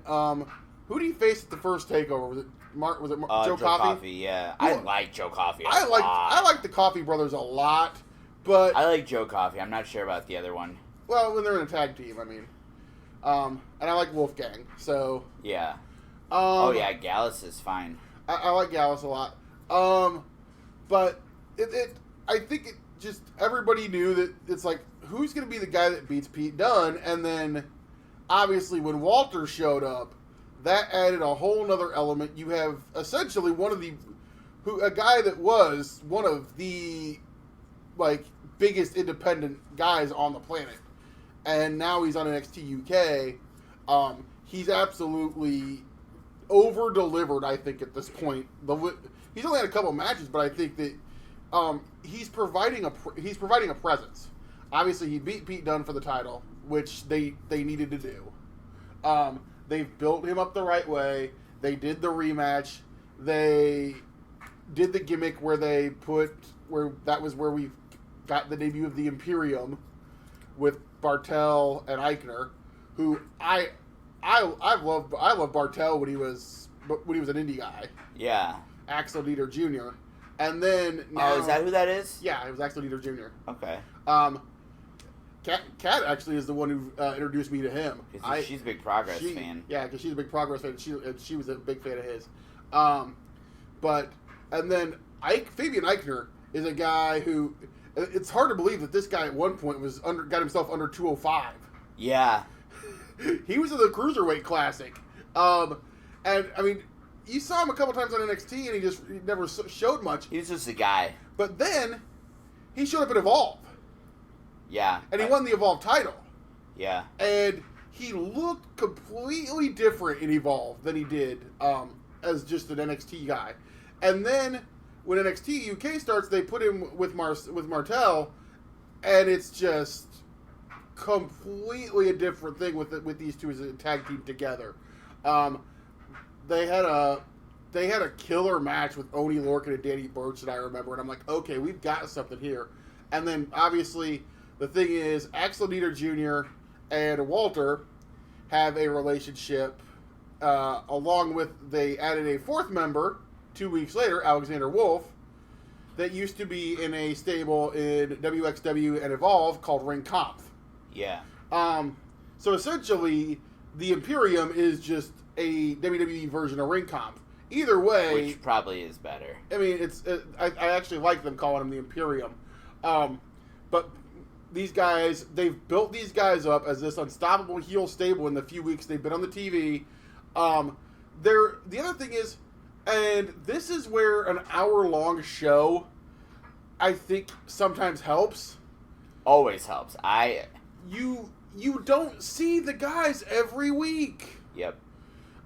Who did he face at the first takeover? Was it Joe Joe Coffey? Coffey, yeah. I like Joe Coffey. I like the Coffey brothers a lot, but I like Joe Coffey. I'm not sure about the other one. Well, when they're in a tag team, I mean, and I like Wolfgang. So yeah. Gallus is fine. I like Gallus a lot. But I think it just everybody knew that it's like who's going to be the guy that beats Pete Dunne, and then obviously when Walter showed up, that added a whole nother element. You have essentially a guy that was one of the like biggest independent guys on the planet, and now he's on NXT UK. He's absolutely over delivered. I think at this point, he's only had a couple matches, but I think that he's providing a presence. Obviously, he beat Pete Dunne for the title, which they needed to do. They've built him up the right way. They did the rematch. They did the gimmick where that was where we got the debut of the Imperium with Bartel and Eichner, who I love Bartel when he was an indie guy. Yeah. Axel Dieter Jr. And then now, is that who that is? Yeah, it was Axel Dieter Jr. Okay. Kat actually is the one who introduced me to him. She's a big Progress fan. Yeah, because she's a big Progress fan. She was a big fan of his. And then Fabian Eichner is a guy who it's hard to believe that this guy at one point got himself under 205. Yeah. He was in the Cruiserweight Classic. And I mean, you saw him a couple times on NXT, and he never showed much. He's just a guy. But then he showed up at Evolve. Yeah. And he won the Evolve title. Yeah. And he looked completely different in Evolve than he did as just an NXT guy. And then when NXT UK starts, they put him with Martel, and it's just completely a different thing with these two as a tag team together. They had a killer match with Oney Lorcan and Danny Burch that I remember, and I'm like, okay, we've got something here. And then obviously the thing is, Axel Dieter Jr. and Walter have a relationship. Along with they added a fourth member 2 weeks later, Alexander Wolf, that used to be in a stable in WXW and Evolve called Ring Kampf. Yeah. So essentially, the Imperium is just a WWE version of Ring Kampf. Either way, which probably is better. I mean, I actually like them calling them the Imperium, but these guys, they've built these guys up as this unstoppable heel stable in the few weeks they've been on the TV. The other thing is, and this is where an hour-long show, I think, sometimes helps. Always helps. You don't see the guys every week. Yep.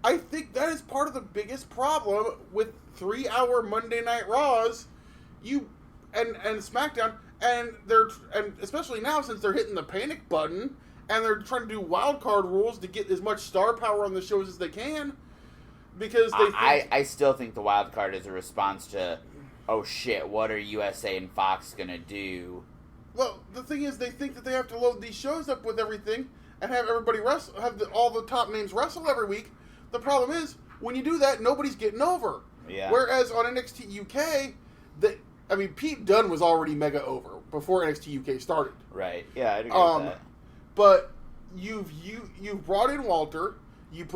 I think that is part of the biggest problem with 3-hour Monday Night Raws, and SmackDown, and especially now since they're hitting the panic button and they're trying to do wild card rules to get as much star power on the shows as they can, because I still think the wild card is a response to, oh shit, what are USA and Fox gonna do? Well, the thing is, they think that they have to load these shows up with everything and have everybody wrestle, all the top names wrestle every week. The problem is, when you do that, nobody's getting over. Yeah. Whereas on NXT UK, Pete Dunne was already mega over before NXT UK started. Right. Yeah, I'd agree with that. But you've brought in Walter. You've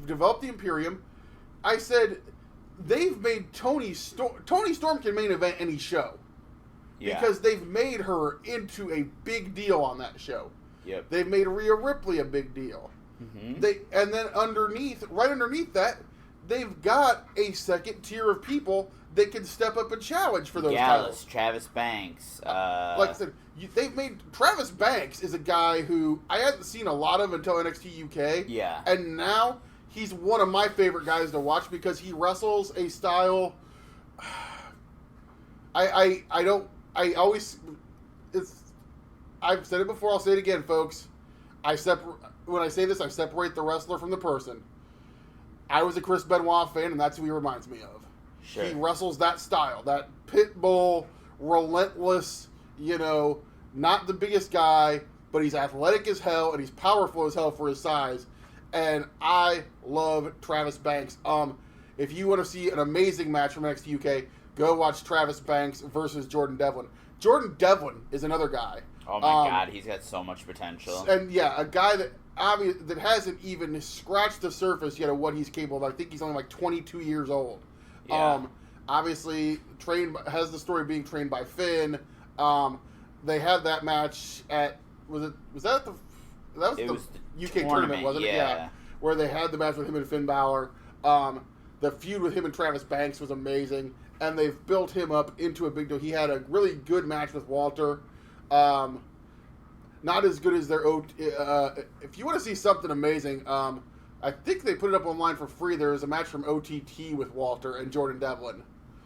developed the Imperium. I said they've made Tony Storm can main event any show. Yeah. Because they've made her into a big deal on that show. Yep. They've made Rhea Ripley a big deal. Mm-hmm. And then right underneath that, they've got a second tier of people that can step up and challenge for those titles. Travis Banks. Like I said, they've made Travis Banks is a guy who I hadn't seen a lot of until NXT UK. Yeah. And now he's one of my favorite guys to watch because he wrestles a style. I've said it before, I'll say it again, folks. When I say this, I separate the wrestler from the person. I was a Chris Benoit fan, and that's who he reminds me of. Sure. He wrestles that style, that pit bull, relentless, not the biggest guy, but he's athletic as hell, and he's powerful as hell for his size. and I love Travis Banks. If you want to see an amazing match from NXT UK, go watch Travis Banks versus Jordan Devlin. Jordan Devlin is another guy. Oh my God, he's got so much potential. And yeah, a guy that hasn't even scratched the surface yet of what he's capable of. I think he's only like 22 years old. Yeah. Obviously has the story of being trained by Finn. They had that match at the UK tournament, wasn't it? Yeah. Where they had the match with him and Finn Balor. The feud with him and Travis Banks was amazing, and they've built him up into a big deal. He had a really good match with Walter. Not as good as their if you want to see something amazing, I think they put it up online for free. There was a match from OTT with Walter and Jordan Devlin.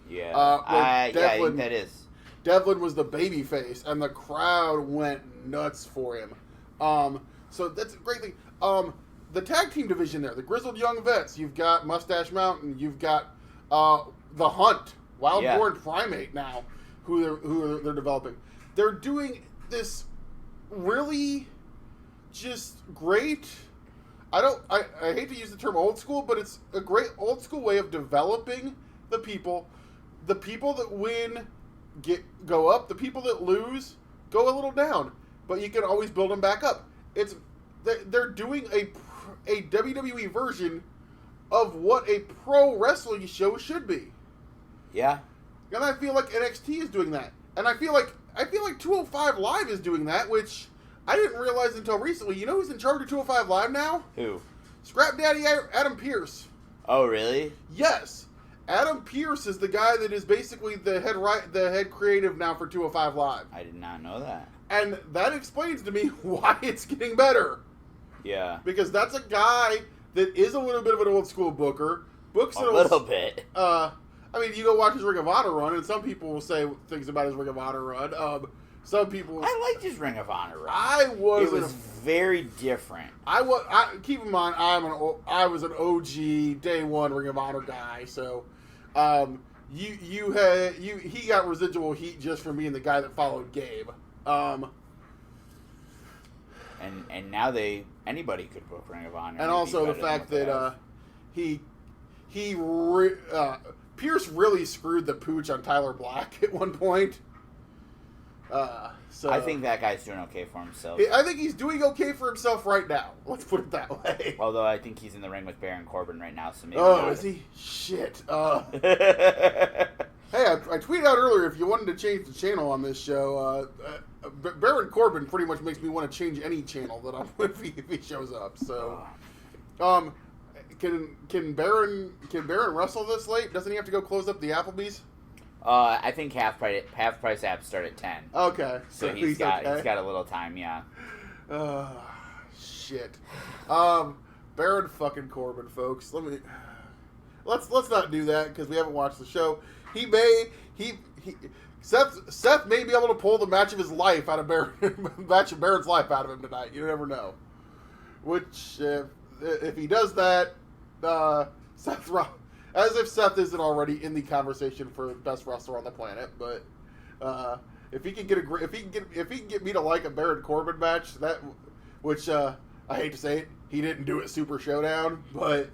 Yeah, I think that is. Devlin was the baby face, and the crowd went nuts for him. So that's a great thing. The tag team division there, the Grizzled Young Vets. You've got Mustache Mountain. You've got the Hunt, Wildborn Primate now, who they're developing. They're doing this really just great. I hate to use the term old school, but it's a great old school way of developing the people. The people that win go up. The people that lose go a little down, but you can always build them back up. They're doing a WWE version of what a pro wrestling show should be. Yeah. And I feel like NXT is doing that. And I feel like 205 Live is doing that, which I didn't realize until recently. You know who's in charge of 205 Live now? Who? Scrap Daddy Adam Pearce. Oh, really? Yes. Adam Pearce is the guy that is basically the head creative now for 205 Live. I did not know that. And that explains to me why it's getting better. Yeah. Because that's a guy that is a little bit of an old school booker. A little bit. I mean, you go watch his Ring of Honor run, and some people will say things about his Ring of Honor run. Some people... I liked his Ring of Honor run. It was very different. Keep in mind, I was an OG day one Ring of Honor guy, so he got residual heat just for being the guy that followed Gabe. And now anybody could book Ring of Honor. And also the fact that Pierce really screwed the pooch on Tyler Black at one point. So I think that guy's doing okay for himself. I think he's doing okay for himself right now. Let's put it that way. Although I think he's in the ring with Baron Corbin right now, so maybe. Oh, is he? Shit. Hey, I tweeted out earlier if you wanted to change the channel on this show. Baron Corbin pretty much makes me want to change any channel that I'm with if he shows up. So, can Baron wrestle this late? Doesn't he have to go close up the Applebee's? I think half price apps start at 10. Okay, so he's got a little time. Yeah. Shit. Baron fucking Corbin, folks. Let's not do that because we haven't watched the show. Seth may be able to pull the match of his life out of Baron's life out of him tonight. You never know. Which, if he does that, as if Seth isn't already in the conversation for best wrestler on the planet. But if he can get me to like a Baron Corbin match, which I hate to say it, he didn't do at Super Showdown, but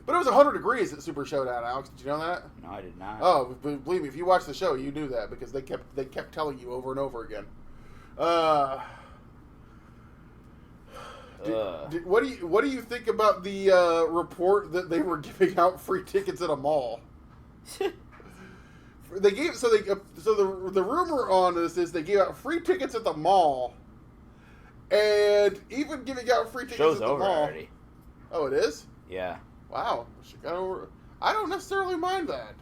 it was 100 degrees at Super Showdown, Alex. Did you know that? No, I did not. Oh, believe me, if you watch the show, you knew that because they kept telling you over and over again. What do you think about the report that they were giving out free tickets at a mall? The rumor on this is they gave out free tickets at the mall, and even giving out free tickets Show's at the over mall. already. Oh, it is? Yeah. Wow. I don't necessarily mind that.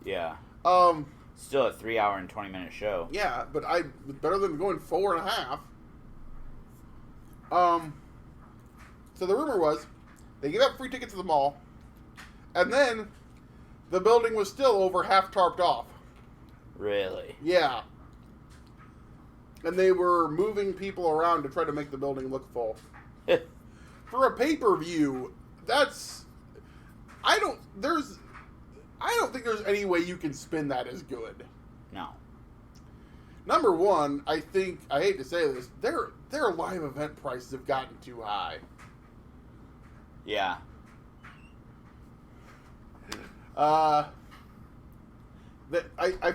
Yeah. Still a 3-hour and 20-minute show. Yeah, but better than going 4.5. So the rumor was they gave out free tickets to the mall, and then the building was still over half tarped off. Really? Yeah. And they were moving people around to try to make the building look full. For a pay-per-view, I don't think there's any way you can spin that as good. No. Number one, I hate to say this, their live event prices have gotten too high. Yeah. I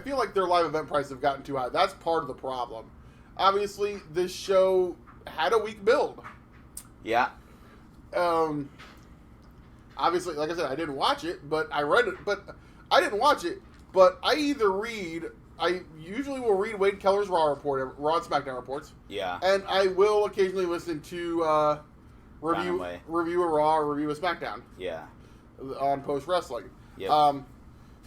feel like their live event prices have gotten too high. That's part of the problem. Obviously, this show had a weak build. Yeah. Obviously, like I said, I didn't watch it, but I read it. But I didn't watch it. But I usually will read Wade Keller's Raw and SmackDown reports. Yeah. And I will occasionally listen to review a Raw or review a SmackDown. Yeah. On Post Wrestling. Yep.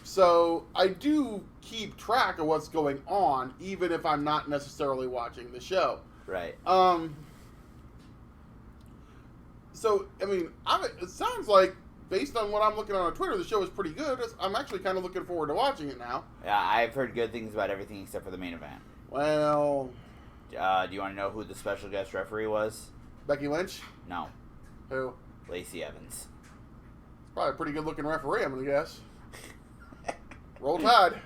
So I do keep track of what's going on, even if I'm not necessarily watching the show. Right. So, I mean, it sounds like, based on what I'm looking on Twitter, the show is pretty good. I'm actually kind of looking forward to watching it now. Yeah, I've heard good things about everything except for the main event. Well... do you want to know who the special guest referee was? Becky Lynch? No. Who? Lacey Evans. Probably a pretty good-looking referee, I'm going to guess. Roll Tide.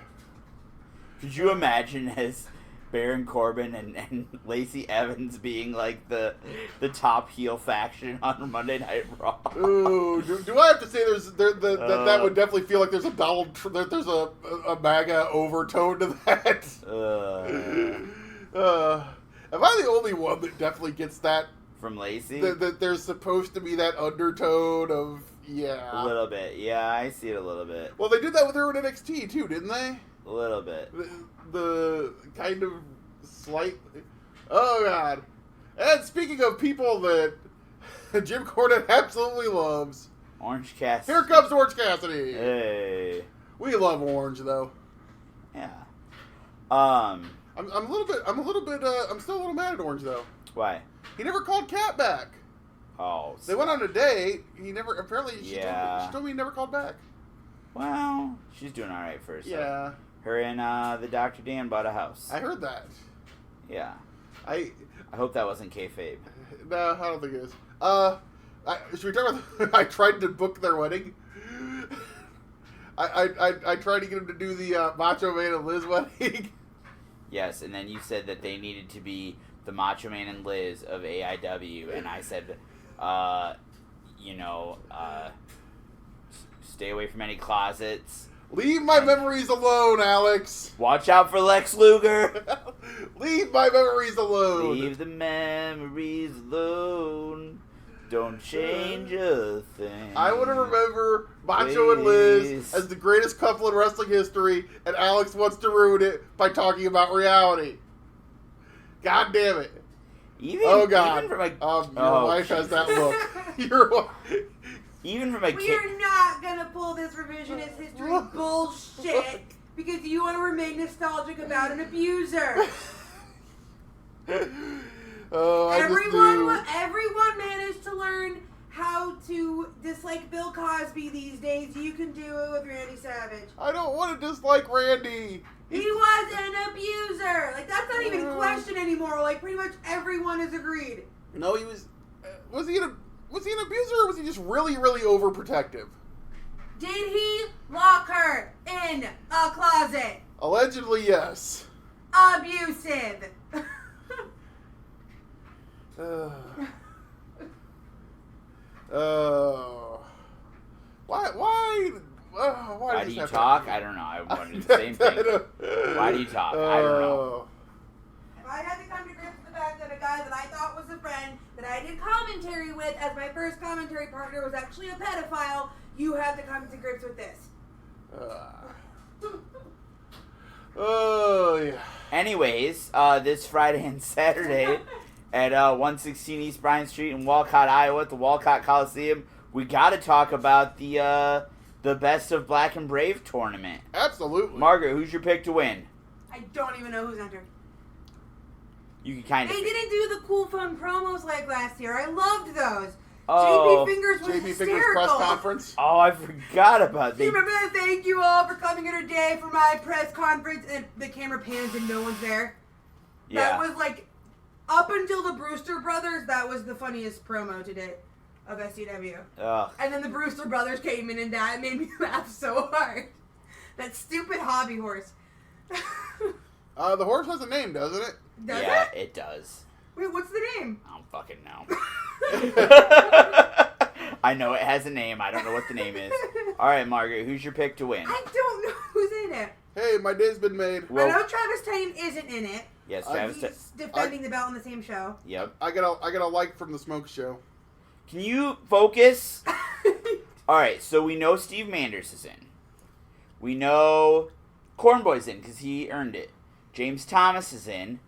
Could you imagine as Baron Corbin and Lacey Evans being like the top heel faction on Monday Night Raw? Ooh, do I have to say that would definitely feel like there's there's a MAGA overtone to that? Am I the only one that definitely gets that? From Lacey? That there's supposed to be that undertone of, yeah. A little bit. Yeah, I see it a little bit. Well, they did that with her in NXT, too, didn't they? A little bit. The kind of slight... Oh, God. And speaking of people that Jim Cornette absolutely loves... Orange Cassidy. Here comes Orange Cassidy. Hey. We love Orange, though. Yeah. I'm still a little mad at Orange, though. Why? He never called Kat back. Oh. They went on a date. He never, apparently, she Yeah. told me he never called back. Well, she's doing alright for herself. Yeah. Her and the Dr. Dan bought a house. I heard that. Yeah. I hope that wasn't kayfabe. No, I don't think it is. Should we talk about... I tried to book their wedding. I tried to get him to do the Macho Man and Liz wedding. Yes, and then you said that they needed to be the Macho Man and Liz of AIW, and I said, stay away from any closets. Leave my memories alone, Alex. Watch out for Lex Luger. Leave my memories alone. Leave the memories alone. Don't change a thing. I want to remember Macho and Liz as the greatest couple in wrestling history, and Alex wants to ruin it by talking about reality. God damn it. Oh, God. Your wife has that look. Even from a We are not going to pull this revisionist history bullshit because you want to remain nostalgic about an abuser. Everyone managed to learn how to dislike Bill Cosby these days. You can do it with Randy Savage. I don't want to dislike Randy. He was an abuser. Like, that's not even a question anymore. Like, pretty much everyone has agreed. No, he was... Was he an abuser, or was he just really, really overprotective? Did he lock her in a closet? Allegedly, yes. Abusive. Why do you talk? I don't know. I wanted the same thing. Why do you talk? I don't know. If I had to come to grips with the fact that a guy that I thought was a friend that I did commentary with as my first commentary partner was actually a pedophile, you have to come to grips with this. Oh, yeah. Anyways, this Friday and Saturday at 116 East Bryan Street in Walcott, Iowa at the Walcott Coliseum, we got to talk about the Best of Black and Brave tournament. Absolutely. Margaret, who's your pick to win? I don't even know who's entered. You can kind of... They didn't do the cool fun promos like last year. I loved those. Oh. JP Fingers was JP hysterical. Fingers press conference. Oh, I forgot about Do you remember that? Thank you all for coming here today for my press conference, and the camera pans and no one's there. Yeah. That was like, up until the Brewster Brothers, that was the funniest promo today of SCW. Ugh. And then the Brewster Brothers came in and that made me laugh so hard. That stupid hobby horse. The horse has a name, doesn't it? Does yeah, it? does. Wait, what's the name? I don't fucking know. I know it has a name. I don't know what the name is. All right, Margaret, who's your pick to win? I don't know who's in it. Hey, my day's been made. Well, I know Travis Tane isn't in it. yes, Travis. He's defending the belt in the same show. Yep. I got a like from the Smoke Show. Can you focus? All right, so we know Steve Manders is in. We know Cornboy's in because he earned it. James Thomas is in.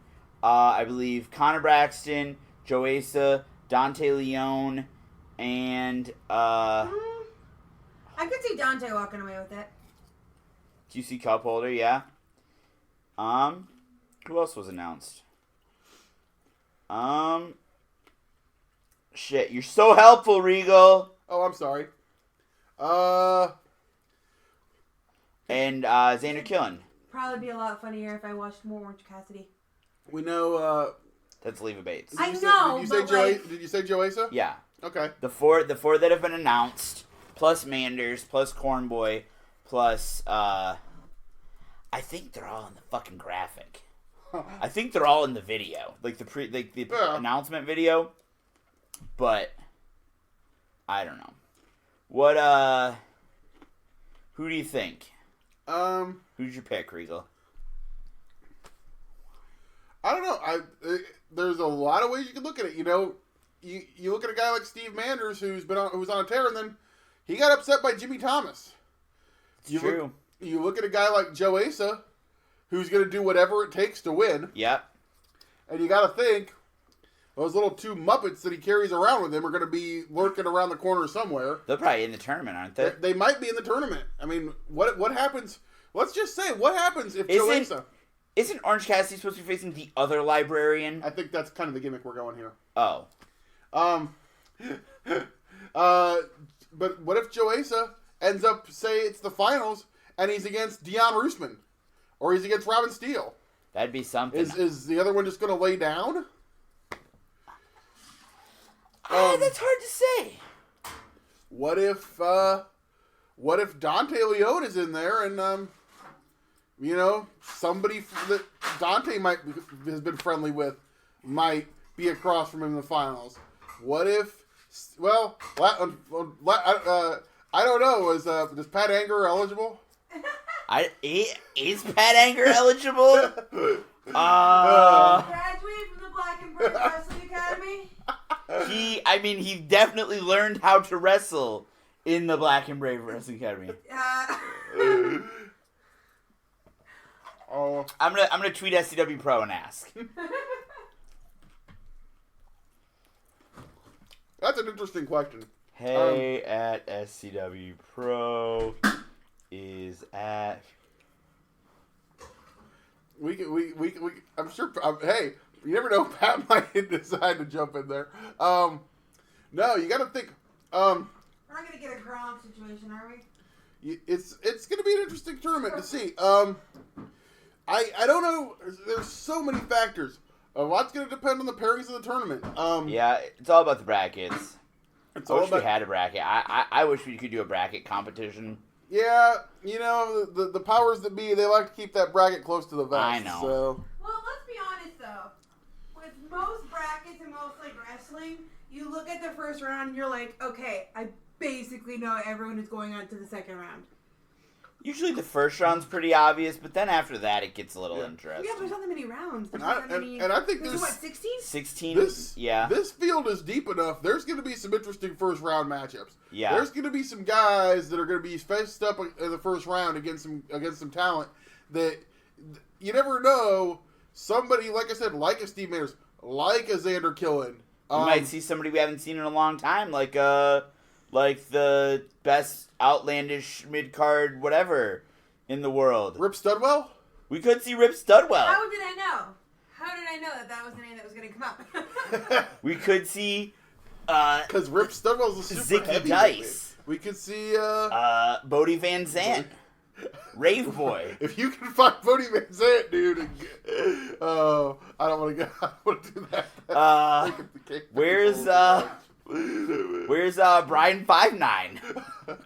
I believe Connor Braxton, Joe Asa, Dante Leone, and I could see Dante walking away with it. QC Cup holder, yeah. Who else was announced? Shit, you're so helpful, Regal. Oh, I'm sorry. And Xander Killen. Probably be a lot funnier if I watched more Orange Cassidy. We know. That's Leva Bates. I know, Did you say Joe Asa? Yeah. Okay. The four that have been announced, plus Manders, plus Cornboy, plus I think they're all in the fucking graphic. I think they're all in the video, like the announcement video. But I don't know. What who do you think? Who's your pick, Regal? I don't know. There's a lot of ways you can look at it. You know, you look at a guy like Steve Manders who's on a tear, and then he got upset by Jimmy Thomas. It's true. You look at a guy like Joe Asa, who's going to do whatever it takes to win. Yep. And you got to think those little two Muppets that he carries around with him are going to be lurking around the corner somewhere. They're probably in the tournament, aren't they? They might be in the tournament. I mean, what happens? Let's just say, what happens if Joe Asa... Isn't Orange Cassidy supposed to be facing the other librarian? I think that's kind of the gimmick we're going here. Oh. But what if Joe Asa ends up, say it's the finals, and he's against Dion Roosman? Or he's against Robin Steele? That'd be something. Is the other one just going to lay down? That's hard to say. What if Dante Leone is in there and, somebody that Dante has been friendly with might be across from him in the finals? What if, I don't know, is Pat Anger eligible? Is Pat Anger eligible? Graduate from the Black and Brave Wrestling Academy? He definitely learned how to wrestle in the Black and Brave Wrestling Academy. I'm gonna tweet SCW Pro and ask. That's an interesting question. Hey at SCW Pro is at. We I'm sure. Hey, you never know. Pat might decide to jump in there. No, you got to think. We're not gonna get a Gronk situation, are we? It's gonna be an interesting tournament to see. I don't know. There's so many factors. A lot's going to depend on the pairings of the tournament. Yeah, it's all about the brackets. I wish we had a bracket. I wish we could do a bracket competition. Yeah, the powers that be, they like to keep that bracket close to the vest. I know. So. Well, let's be honest, though. With most brackets and most, wrestling, you look at the first round and you're like, okay, I basically know everyone who's going on to the second round. Usually the first round's pretty obvious, but then after that it gets a little interesting. Yeah, there's not that many rounds. And I think there's what, 16? 16? Yeah. This field is deep enough. There's going to be some interesting first round matchups. Yeah. There's going to be some guys that are going to be faced up in the first round against some talent that you never know. Somebody, like I said, like a Steve Manders, like a Xander Killen. You might see somebody we haven't seen in a long time, like the best outlandish mid-card whatever in the world. Rip Studwell? We could see Rip Studwell. How did I know? How did I know that was the name that was going to come up? We could see... Because Rip Studwell's a super Zicky heavy Dice. We could see... Bodie Van Zandt. Rave Boy. If you can find Bodie Van Zandt, dude. I don't want to do that. Where's Brian 5'9"?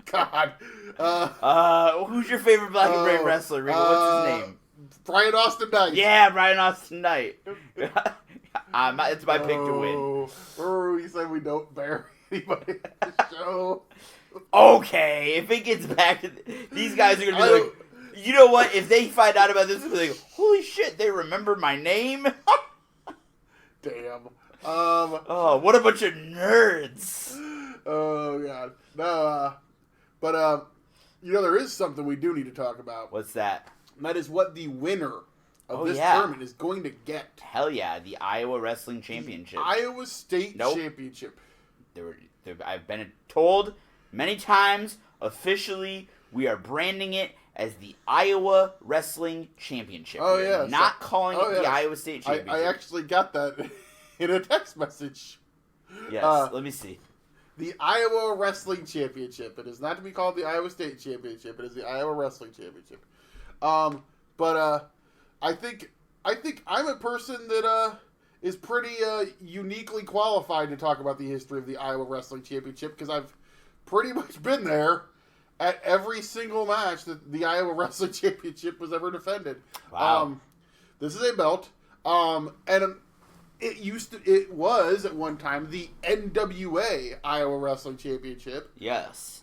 God. Who's your favorite Black and Brave wrestler, Regal? What's his name? Brian Austin Knight. Yeah, Brian Austin Knight. It's my pick to win. Remember you said we don't bury anybody at the show. Okay, if it gets back to... These guys are going to be like... You know what? If they find out about this, they'll be like, holy shit, they remember my name? Damn. Oh, what a bunch of nerds. Oh, God. No, but, there is something we do need to talk about. What's that? And that is what the winner of this tournament is going to get. Hell yeah, the Iowa Wrestling Championship. The Iowa State Championship. I've been told many times, officially, we are branding it as the Iowa Wrestling Championship. Oh, yeah. Not calling it the Iowa State Championship. I actually got that in a text message. Yes, let me see. The Iowa Wrestling Championship. It is not to be called the Iowa State Championship. It is the Iowa Wrestling Championship. But I think I'm a person that is pretty uniquely qualified to talk about the history of the Iowa Wrestling Championship because I've pretty much been there at every single match that the Iowa Wrestling Championship was ever defended. Wow. This is a belt. And it was at one time the NWA Iowa Wrestling Championship. Yes.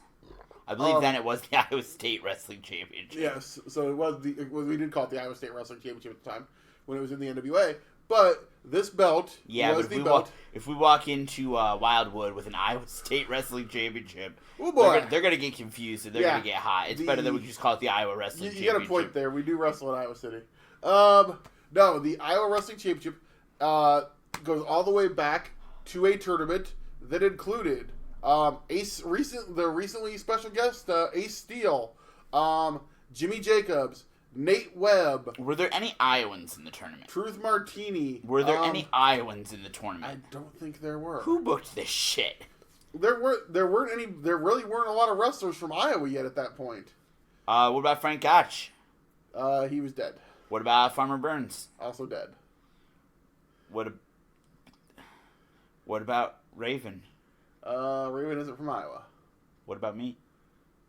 I believe then it was the Iowa State Wrestling Championship. Yes, so we did call it the Iowa State Wrestling Championship at the time when it was in the NWA. But this belt was the belt. If we walk into Wildwood with an Iowa State Wrestling Championship, oh boy, they're gonna get confused and they're gonna get hot. It's better than we just call it the Iowa Wrestling Championship. You got a point there. We do wrestle in Iowa City. No, the Iowa Wrestling Championship goes all the way back to a tournament that included the recently special guest Ace Steel, Jimmy Jacobs, Nate Webb. Were there any Iowans in the tournament? Truth Martini. Were there any Iowans in the tournament? I don't think there were. Who booked this shit? There weren't any. There really weren't a lot of wrestlers from Iowa yet at that point. What about Frank Gotch? He was dead. What about Farmer Burns? Also dead. What about Raven? Raven isn't from Iowa. What about me?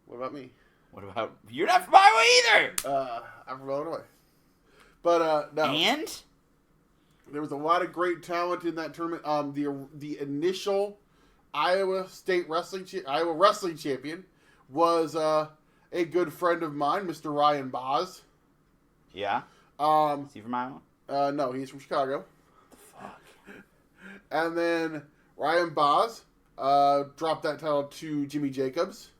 What about me? What about... You're not from Iowa either! I'm from Illinois. But, no. And? There was a lot of great talent in that tournament. The initial Iowa Wrestling Champion was a good friend of mine, Mr. Ryan Boz. Yeah? Is he from Iowa? No, he's from Chicago. What the fuck? And then Ryan Boz dropped that title to Jimmy Jacobs.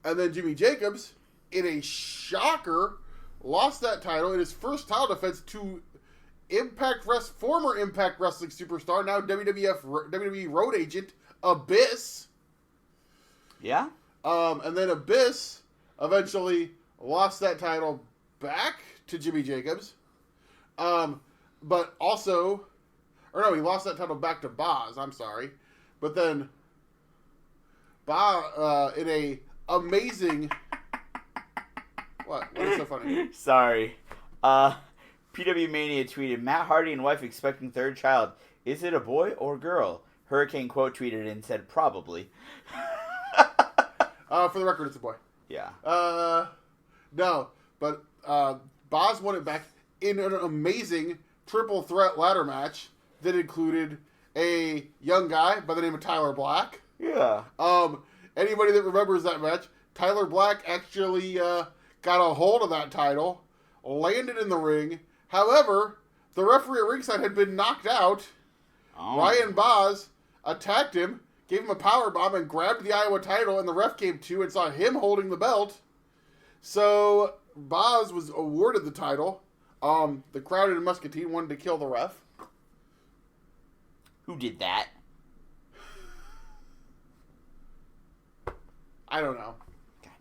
And then Jimmy Jacobs, in a shocker, lost that title in his first title defense to former Impact Wrestling superstar, now WWE road agent, Abyss. Yeah? And then Abyss eventually lost that title back to Jimmy Jacobs. But also... Or no, he lost that title back to Boz. I'm sorry. But then, Boz, in a amazing... What? What is so funny? Sorry. PW Mania tweeted, Matt Hardy and wife expecting third child. Is it a boy or girl? Hurricane quote tweeted and said, probably. For the record, it's a boy. Yeah. No, but Boz won it back in an amazing triple threat ladder match that included a young guy by the name of Tyler Black. Yeah. Anybody that remembers that match, Tyler Black actually got a hold of that title, landed in the ring. However, the referee at ringside had been knocked out. Oh. Ryan Boz attacked him, gave him a powerbomb, and grabbed the Iowa title, and the ref came to and saw him holding the belt. So, Boz was awarded the title. The crowd in Muscatine wanted to kill the ref. Who did that? I don't know. God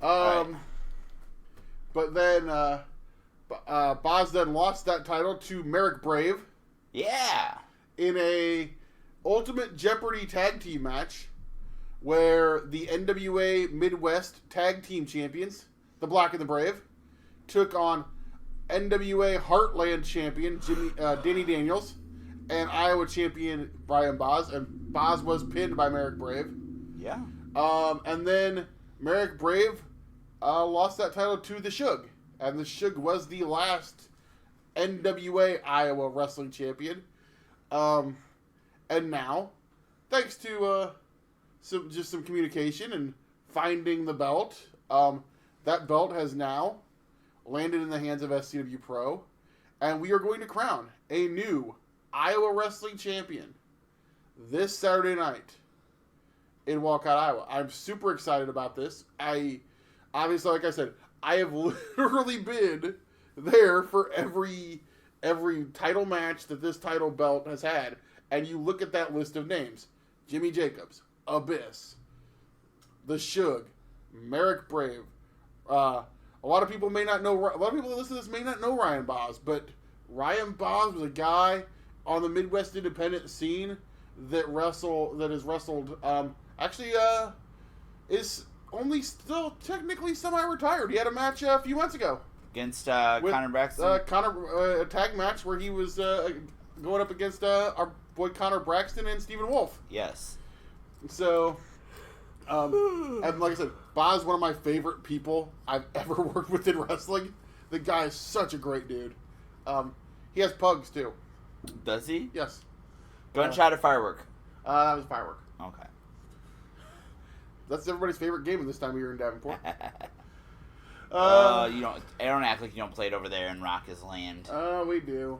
damn it. Right. But then Boz then lost that title to Merrick Brave. Yeah. In a Ultimate Jeopardy tag team match where the NWA Midwest tag team champions, the Black and the Brave, took on NWA Heartland champion Danny Daniels and Iowa champion Brian Boz, and Boz was pinned by Merrick Brave. Yeah. And then Merrick Brave lost that title to the Shug, and the Shug was the last NWA Iowa wrestling champion. And now thanks to some communication and finding the belt, that belt has now landed in the hands of SCW Pro, and we are going to crown a new Iowa Wrestling Champion this Saturday night in Walcott, Iowa. I'm super excited about this. Obviously, like I said, I have literally been there for every title match that this title belt has had, and you look at that list of names: Jimmy Jacobs, Abyss, The Shug, Merrick Brave. A lot of people may not know. A lot of people that listen to this may not know Ryan Boz, but Ryan Boz was a guy on the Midwest independent scene that has wrestled. Is only still technically semi-retired. He had a match a few months ago against Connor Braxton. A tag match where he was going up against our boy Connor Braxton and Stephen Wolf. Yes. So, and like I said, Boz is one of my favorite people I've ever worked with in wrestling. The guy is such a great dude. He has pugs too. Does he? Yes. Gunshot or firework? That was firework. Okay. That's everybody's favorite game in this time of year in Davenport. You don't act like you don't play it over there in Rock's land. We do.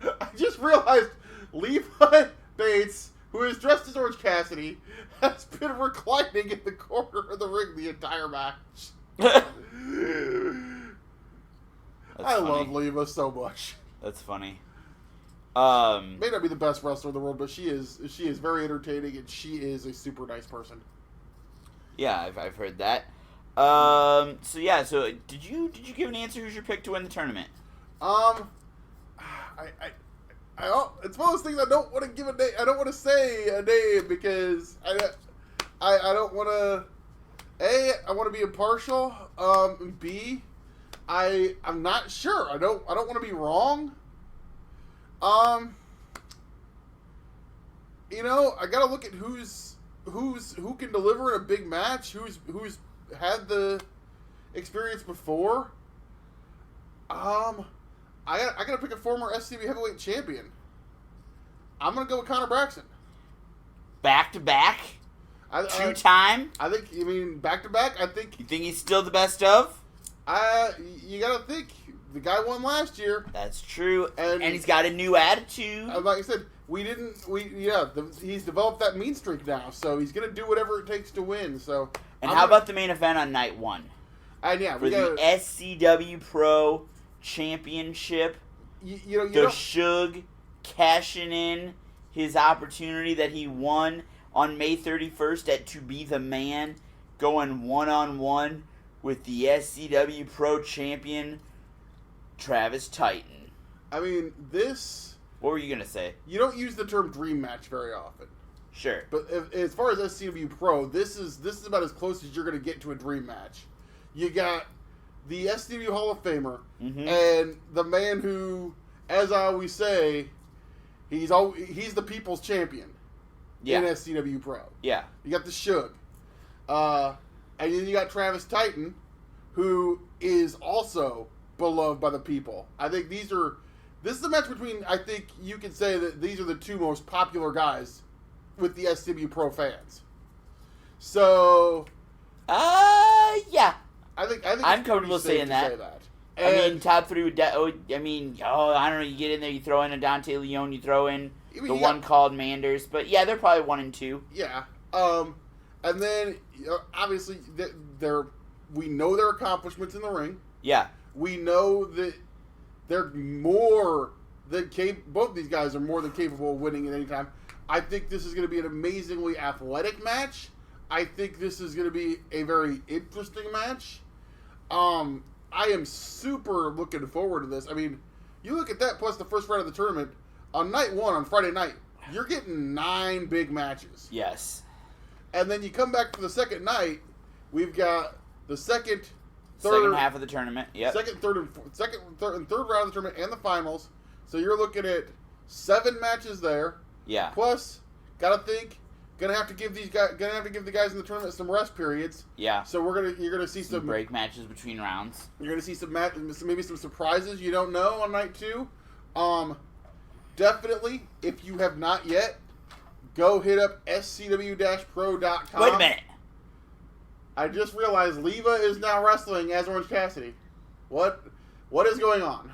I just realized Levi Bates, who is dressed as Orange Cassidy, has been reclining in the corner of the ring the entire match. I love Leva so much. That's funny. May not be the best wrestler in the world, but she is very entertaining, and she is a super nice person. Yeah, I've heard that. So did you give an answer? Who's your pick to win the tournament? It's one of those things I don't want to give a name. I don't want to say a name because I don't want to. I want to be impartial. B, I'm not sure. I don't want to be wrong. I gotta look at who can deliver in a big match, who's had the experience before. I gotta pick a former SCW heavyweight champion. I'm gonna go with Connor Braxton. Back to back? Two-time? I think, back to back, I think... You think he's still the best of? You gotta think. The guy won last year. That's true. And he's got a new attitude. Like I said, he's developed that mean streak now, so he's gonna do whatever it takes to win. So. And how about the main event on night one? And yeah, for the SCW Pro Championship. The Shug cashing in his opportunity that he won on May 31st at To Be the Man, going one-on-one with the SCW Pro Champion, Travis Titan. What were you going to say? You don't use the term dream match very often. Sure. But as far as SCW Pro, this is about as close as you're going to get to a dream match. You got the SCW Hall of Famer and the man who, as I always say, he's the people's champion in SCW Pro. Yeah. You got the Shug. And then you got Travis Titan, who is also beloved by the people. I think this is a match between, I think you could say that these are the two most popular guys with the SCW Pro fans. So, yeah. I think I'm comfortable saying that. Top three would. I don't know. You get in there, you throw in a Dante Leone, you throw in one called Manders, but yeah, they're probably 1 and 2. Yeah. And then obviously we know their accomplishments in the ring. Yeah. We know that they're more than both these guys are more than capable of winning at any time. I think this is going to be an amazingly athletic match. I think this is going to be a very interesting match. I am super looking forward to this. You look at that plus the first round of the tournament. On night one, on Friday night, you're getting 9 big matches. Yes. And then you come back for the second night, we've got the second half of the tournament. Yep. Second, third, and third round of the tournament and the finals. So you're looking at 7 matches there. Yeah. Plus, gotta think, gonna have to give the guys in the tournament some rest periods. Yeah. So you're gonna see some break matches between rounds. You're gonna see maybe some surprises you don't know on night 2. Definitely, if you have not yet, go hit up scw-pro.com. Wait a minute. I just realized Leva is now wrestling as Orange Cassidy. What is going on?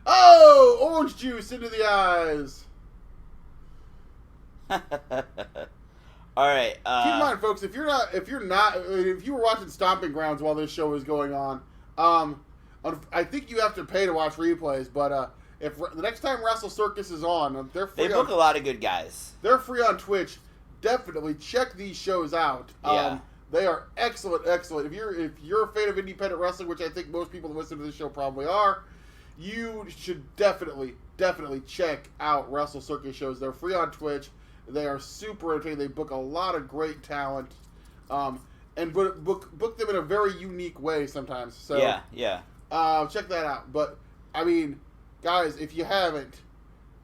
Oh, orange juice into the eyes. All right. Keep in mind, folks, if you were watching Stomping Grounds while this show was going on, I think you have to pay to watch replays. But if the next time Wrestle Circus is on, they're free. They book a lot of good guys. They're free on Twitch. Definitely check these shows out. Yeah. They are excellent. If you're a fan of independent wrestling, which I think most people that listen to this show probably are, you should definitely check out Wrestle Circus shows. They're free on Twitch. They are super entertaining. They book a lot of great talent, and book them in a very unique way sometimes. So yeah. Check that out. But I mean, guys, if you haven't,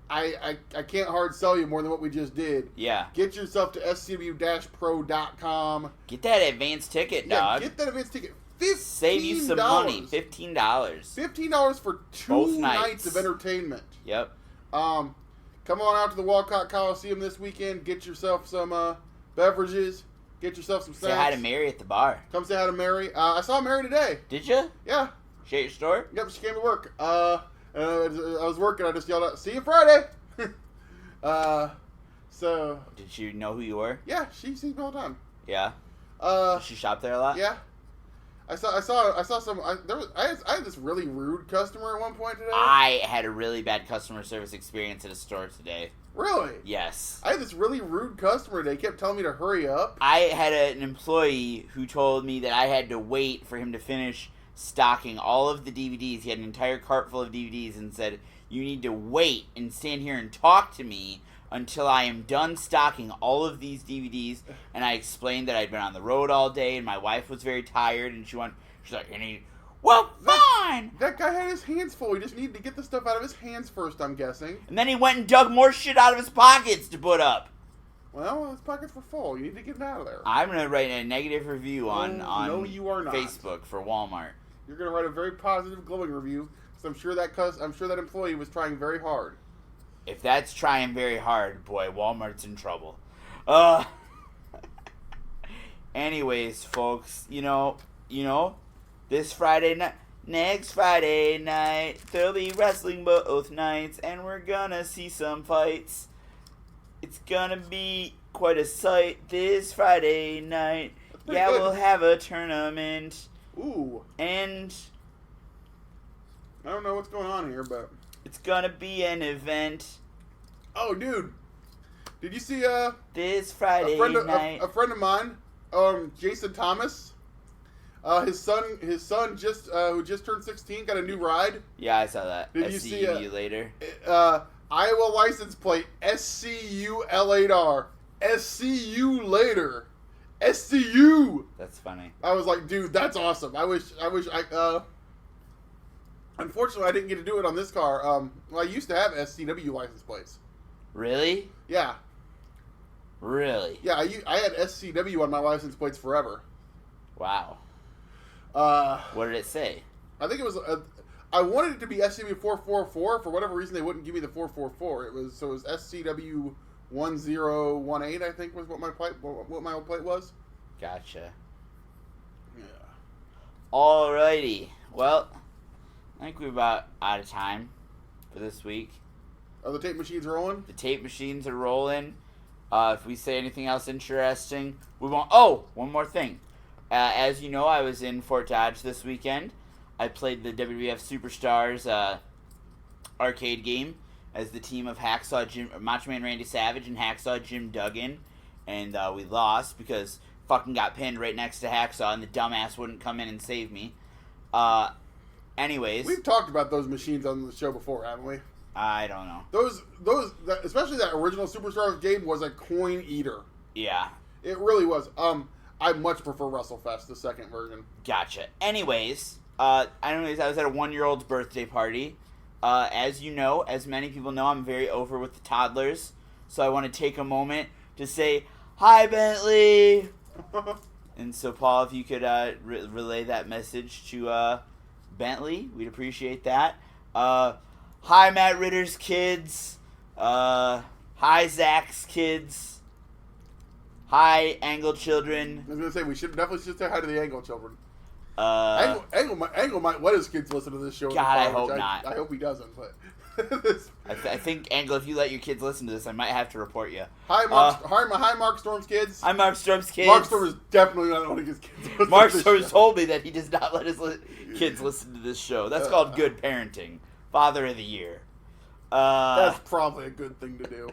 I can't hard sell you more than what we just did. Yeah. Get yourself to scw-pro.com. Get that advance ticket, dog. Get that advance ticket. $15. Save you some money. $15. $15 for two nights of entertainment. Yep. Come on out to the Walcott Coliseum this weekend. Get yourself some beverages. Get yourself some snacks. Say hi to Mary at the bar. Come say hi to Mary. I saw Mary today. Did you? Yeah. She at your store? Yep, she came to work. I was working. I just yelled out, "See you Friday." So. Did she know who you were? Yeah, she sees me all the time. Yeah. Does she shop there a lot? Yeah. I saw some. I had this really rude customer at one point today. I had a really bad customer service experience at a store today. Really? Yes. I had this really rude customer today. He kept telling me to hurry up. I had an employee who told me that I had to wait for him to finish stocking all of the DVDs. He had an entire cart full of DVDs and said, "You need to wait and stand here and talk to me until I am done stocking all of these DVDs." And I explained that I'd been on the road all day and my wife was very tired and she's like, well, fine! That guy had his hands full. He just needed to get the stuff out of his hands first, I'm guessing. And then he went and dug more shit out of his pockets to put up. Well, his pockets were full. You need to get it out of there. I'm going to write a negative review on no, you are not. Facebook for Walmart. You're going to write a very positive, glowing review, because I'm sure that employee was trying very hard. If that's trying very hard, boy, Walmart's in trouble. Anyways, folks, you know, this Friday night, next Friday night, there'll be wrestling both nights, and we're gonna see some fights. It's gonna be quite a sight this Friday night. Yeah, good. We'll have a tournament. Ooh. And I don't know what's going on here, but it's gonna be an event. Oh, dude. Did you see this Friday night? A friend of mine, Jason Thomas. His son just who just turned 16 got a new ride. Yeah, I saw that. Did you see you later? Iowa license plate SCU-L8R. SCU later. SCU. That's funny. I was like, dude, that's awesome. I wish I unfortunately I didn't get to do it on this car. Well, I used to have SCW license plates. Really? Yeah. Really? Yeah, I had SCW on my license plates forever. Wow. What did it say? I think it was. I wanted it to be SCW 444. For whatever reason, they wouldn't give me the 444. It was SCW 1018. I think was what my old plate was. Gotcha. Yeah. Alrighty. Well, I think we're about out of time for this week. Are the tape machines rolling? The tape machines are rolling. If we say anything else interesting, we won't. Oh, one more thing. As you know, I was in Fort Dodge this weekend. I played the WWF Superstars arcade game as the team of Macho Man Randy Savage and Hacksaw Jim Duggan, and we lost because fucking got pinned right next to Hacksaw, and the dumbass wouldn't come in and save me. Anyways, we've talked about those machines on the show before, haven't we? I don't know. Especially that original Superstars game was a coin eater. Yeah, it really was. I much prefer WrestleFest, the second version. Gotcha. Anyways, I was at a 1-year-old's birthday party. As you know, as many people know, I'm very over with the toddlers. So I want to take a moment to say, hi, Bentley! And so, Paul, if you could relay that message to Bentley, we'd appreciate that. Hi, Matt Ritter's kids. Hi, Zach's kids. Hi, Angle children. I was gonna say we definitely should say hi to the Angle children. Uh, Angle might let his kids listen to this show. God, I hope not. I hope he doesn't. But I think, Angle, if you let your kids listen to this, I might have to report you. hi, Mark Storm's kids. Hi, Mark Storm's kids. Mark Storm is definitely not letting his kids listen Mark to this Storm show. told me that he does not let his kids listen to this show. That's called good parenting. Father of the year. That's probably a good thing to do.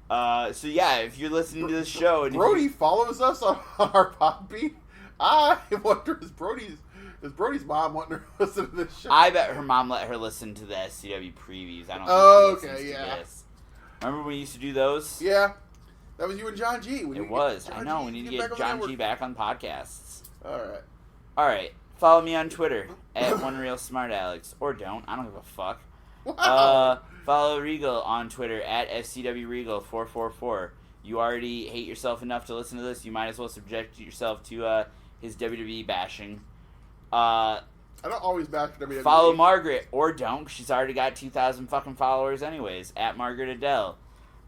So yeah, if you're listening to this show, and Brody follows us on our Poppy. I wonder is Brody's mom wanting her to listen to this show? I bet her mom let her listen to the SCW previews. I don't. Think she listens to this. Remember when we used to do those? Yeah, that was you and John G. It was. I know. We need to get John G back on podcasts. All right. Follow me on Twitter at OneRealSmartAlex, or don't. I don't give a fuck. Wow. Follow Regal on Twitter at FCWRegal444. You already hate yourself enough to listen to this. You might as well subject yourself to his WWE bashing. I don't always bash WWE. Follow Margaret, or don't, 'cause she's already got 2,000 fucking followers anyways, at Margaret Adele.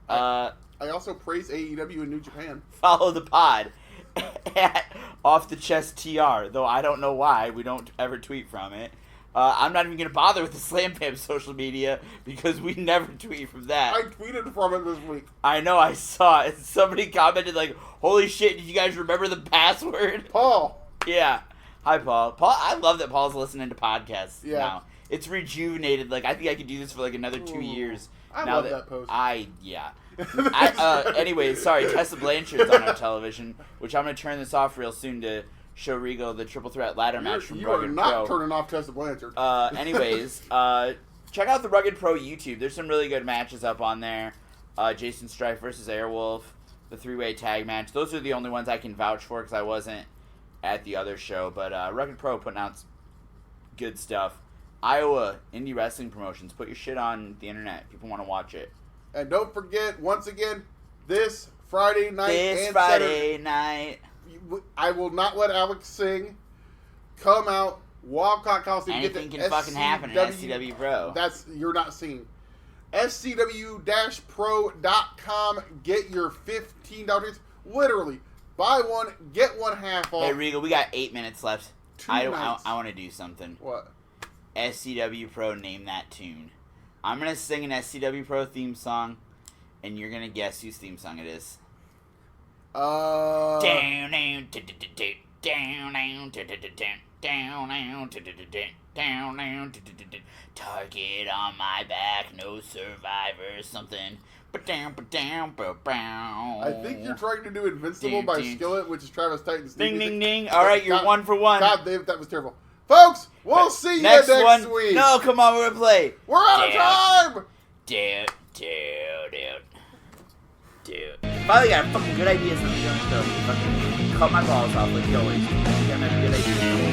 I also praise AEW in New Japan. Follow the pod at Off the Chest TR, though I don't know why we don't ever tweet from it. I'm not even going to bother with the Slam Pam social media because we never tweet from that. I tweeted from it this week. I know, I saw it. Somebody commented like, holy shit, did you guys remember the password? Paul. Yeah. Hi, Paul. I love that Paul's listening to podcasts Yeah. now. It's rejuvenated. Like, I think I could do this for like another 2 years. I now love that post. Anyways, sorry, Tessa Blanchard's on our television, which I'm going to turn this off real soon to show Regal the triple threat ladder match from You are Rugged not Pro. turning off Tessa Blanchard. Check out the Rugged Pro YouTube. There's some really good matches up on there. Jason Strife versus Airwolf, the 3-way tag match. Those are the only ones I can vouch for because I wasn't at the other show. But Rugged Pro putting out good stuff. Iowa Indie Wrestling Promotions. Put your shit on the internet. People want to watch it. And don't forget, once again, this Friday night This and Friday Saturday, night. I will not let Alex sing. Come out, Wildcat Coliseum. Anything can fucking happen in SCW Pro. You're not singing. SCW-Pro.com. Get your $15. Literally, buy one, get one half off. Hey, Regal, we got 8 minutes left. I nights. want to do something. What? SCW Pro, name that tune. I'm going to sing an SCW Pro theme song, and you're going to guess whose theme song it is. Target on my back, no survivors, something. I think you're trying to do Invincible by Skillet, which is Travis Titan's Ding, music. ding, ding. All right, you're 1 for 1. God, Dave, that was terrible. Folks, we'll see you next week. No, come on, we're going to play. We're out of time. Dude. Finally got a fucking good idea. Something to fucking cut my balls off like you always do. You got a good idea.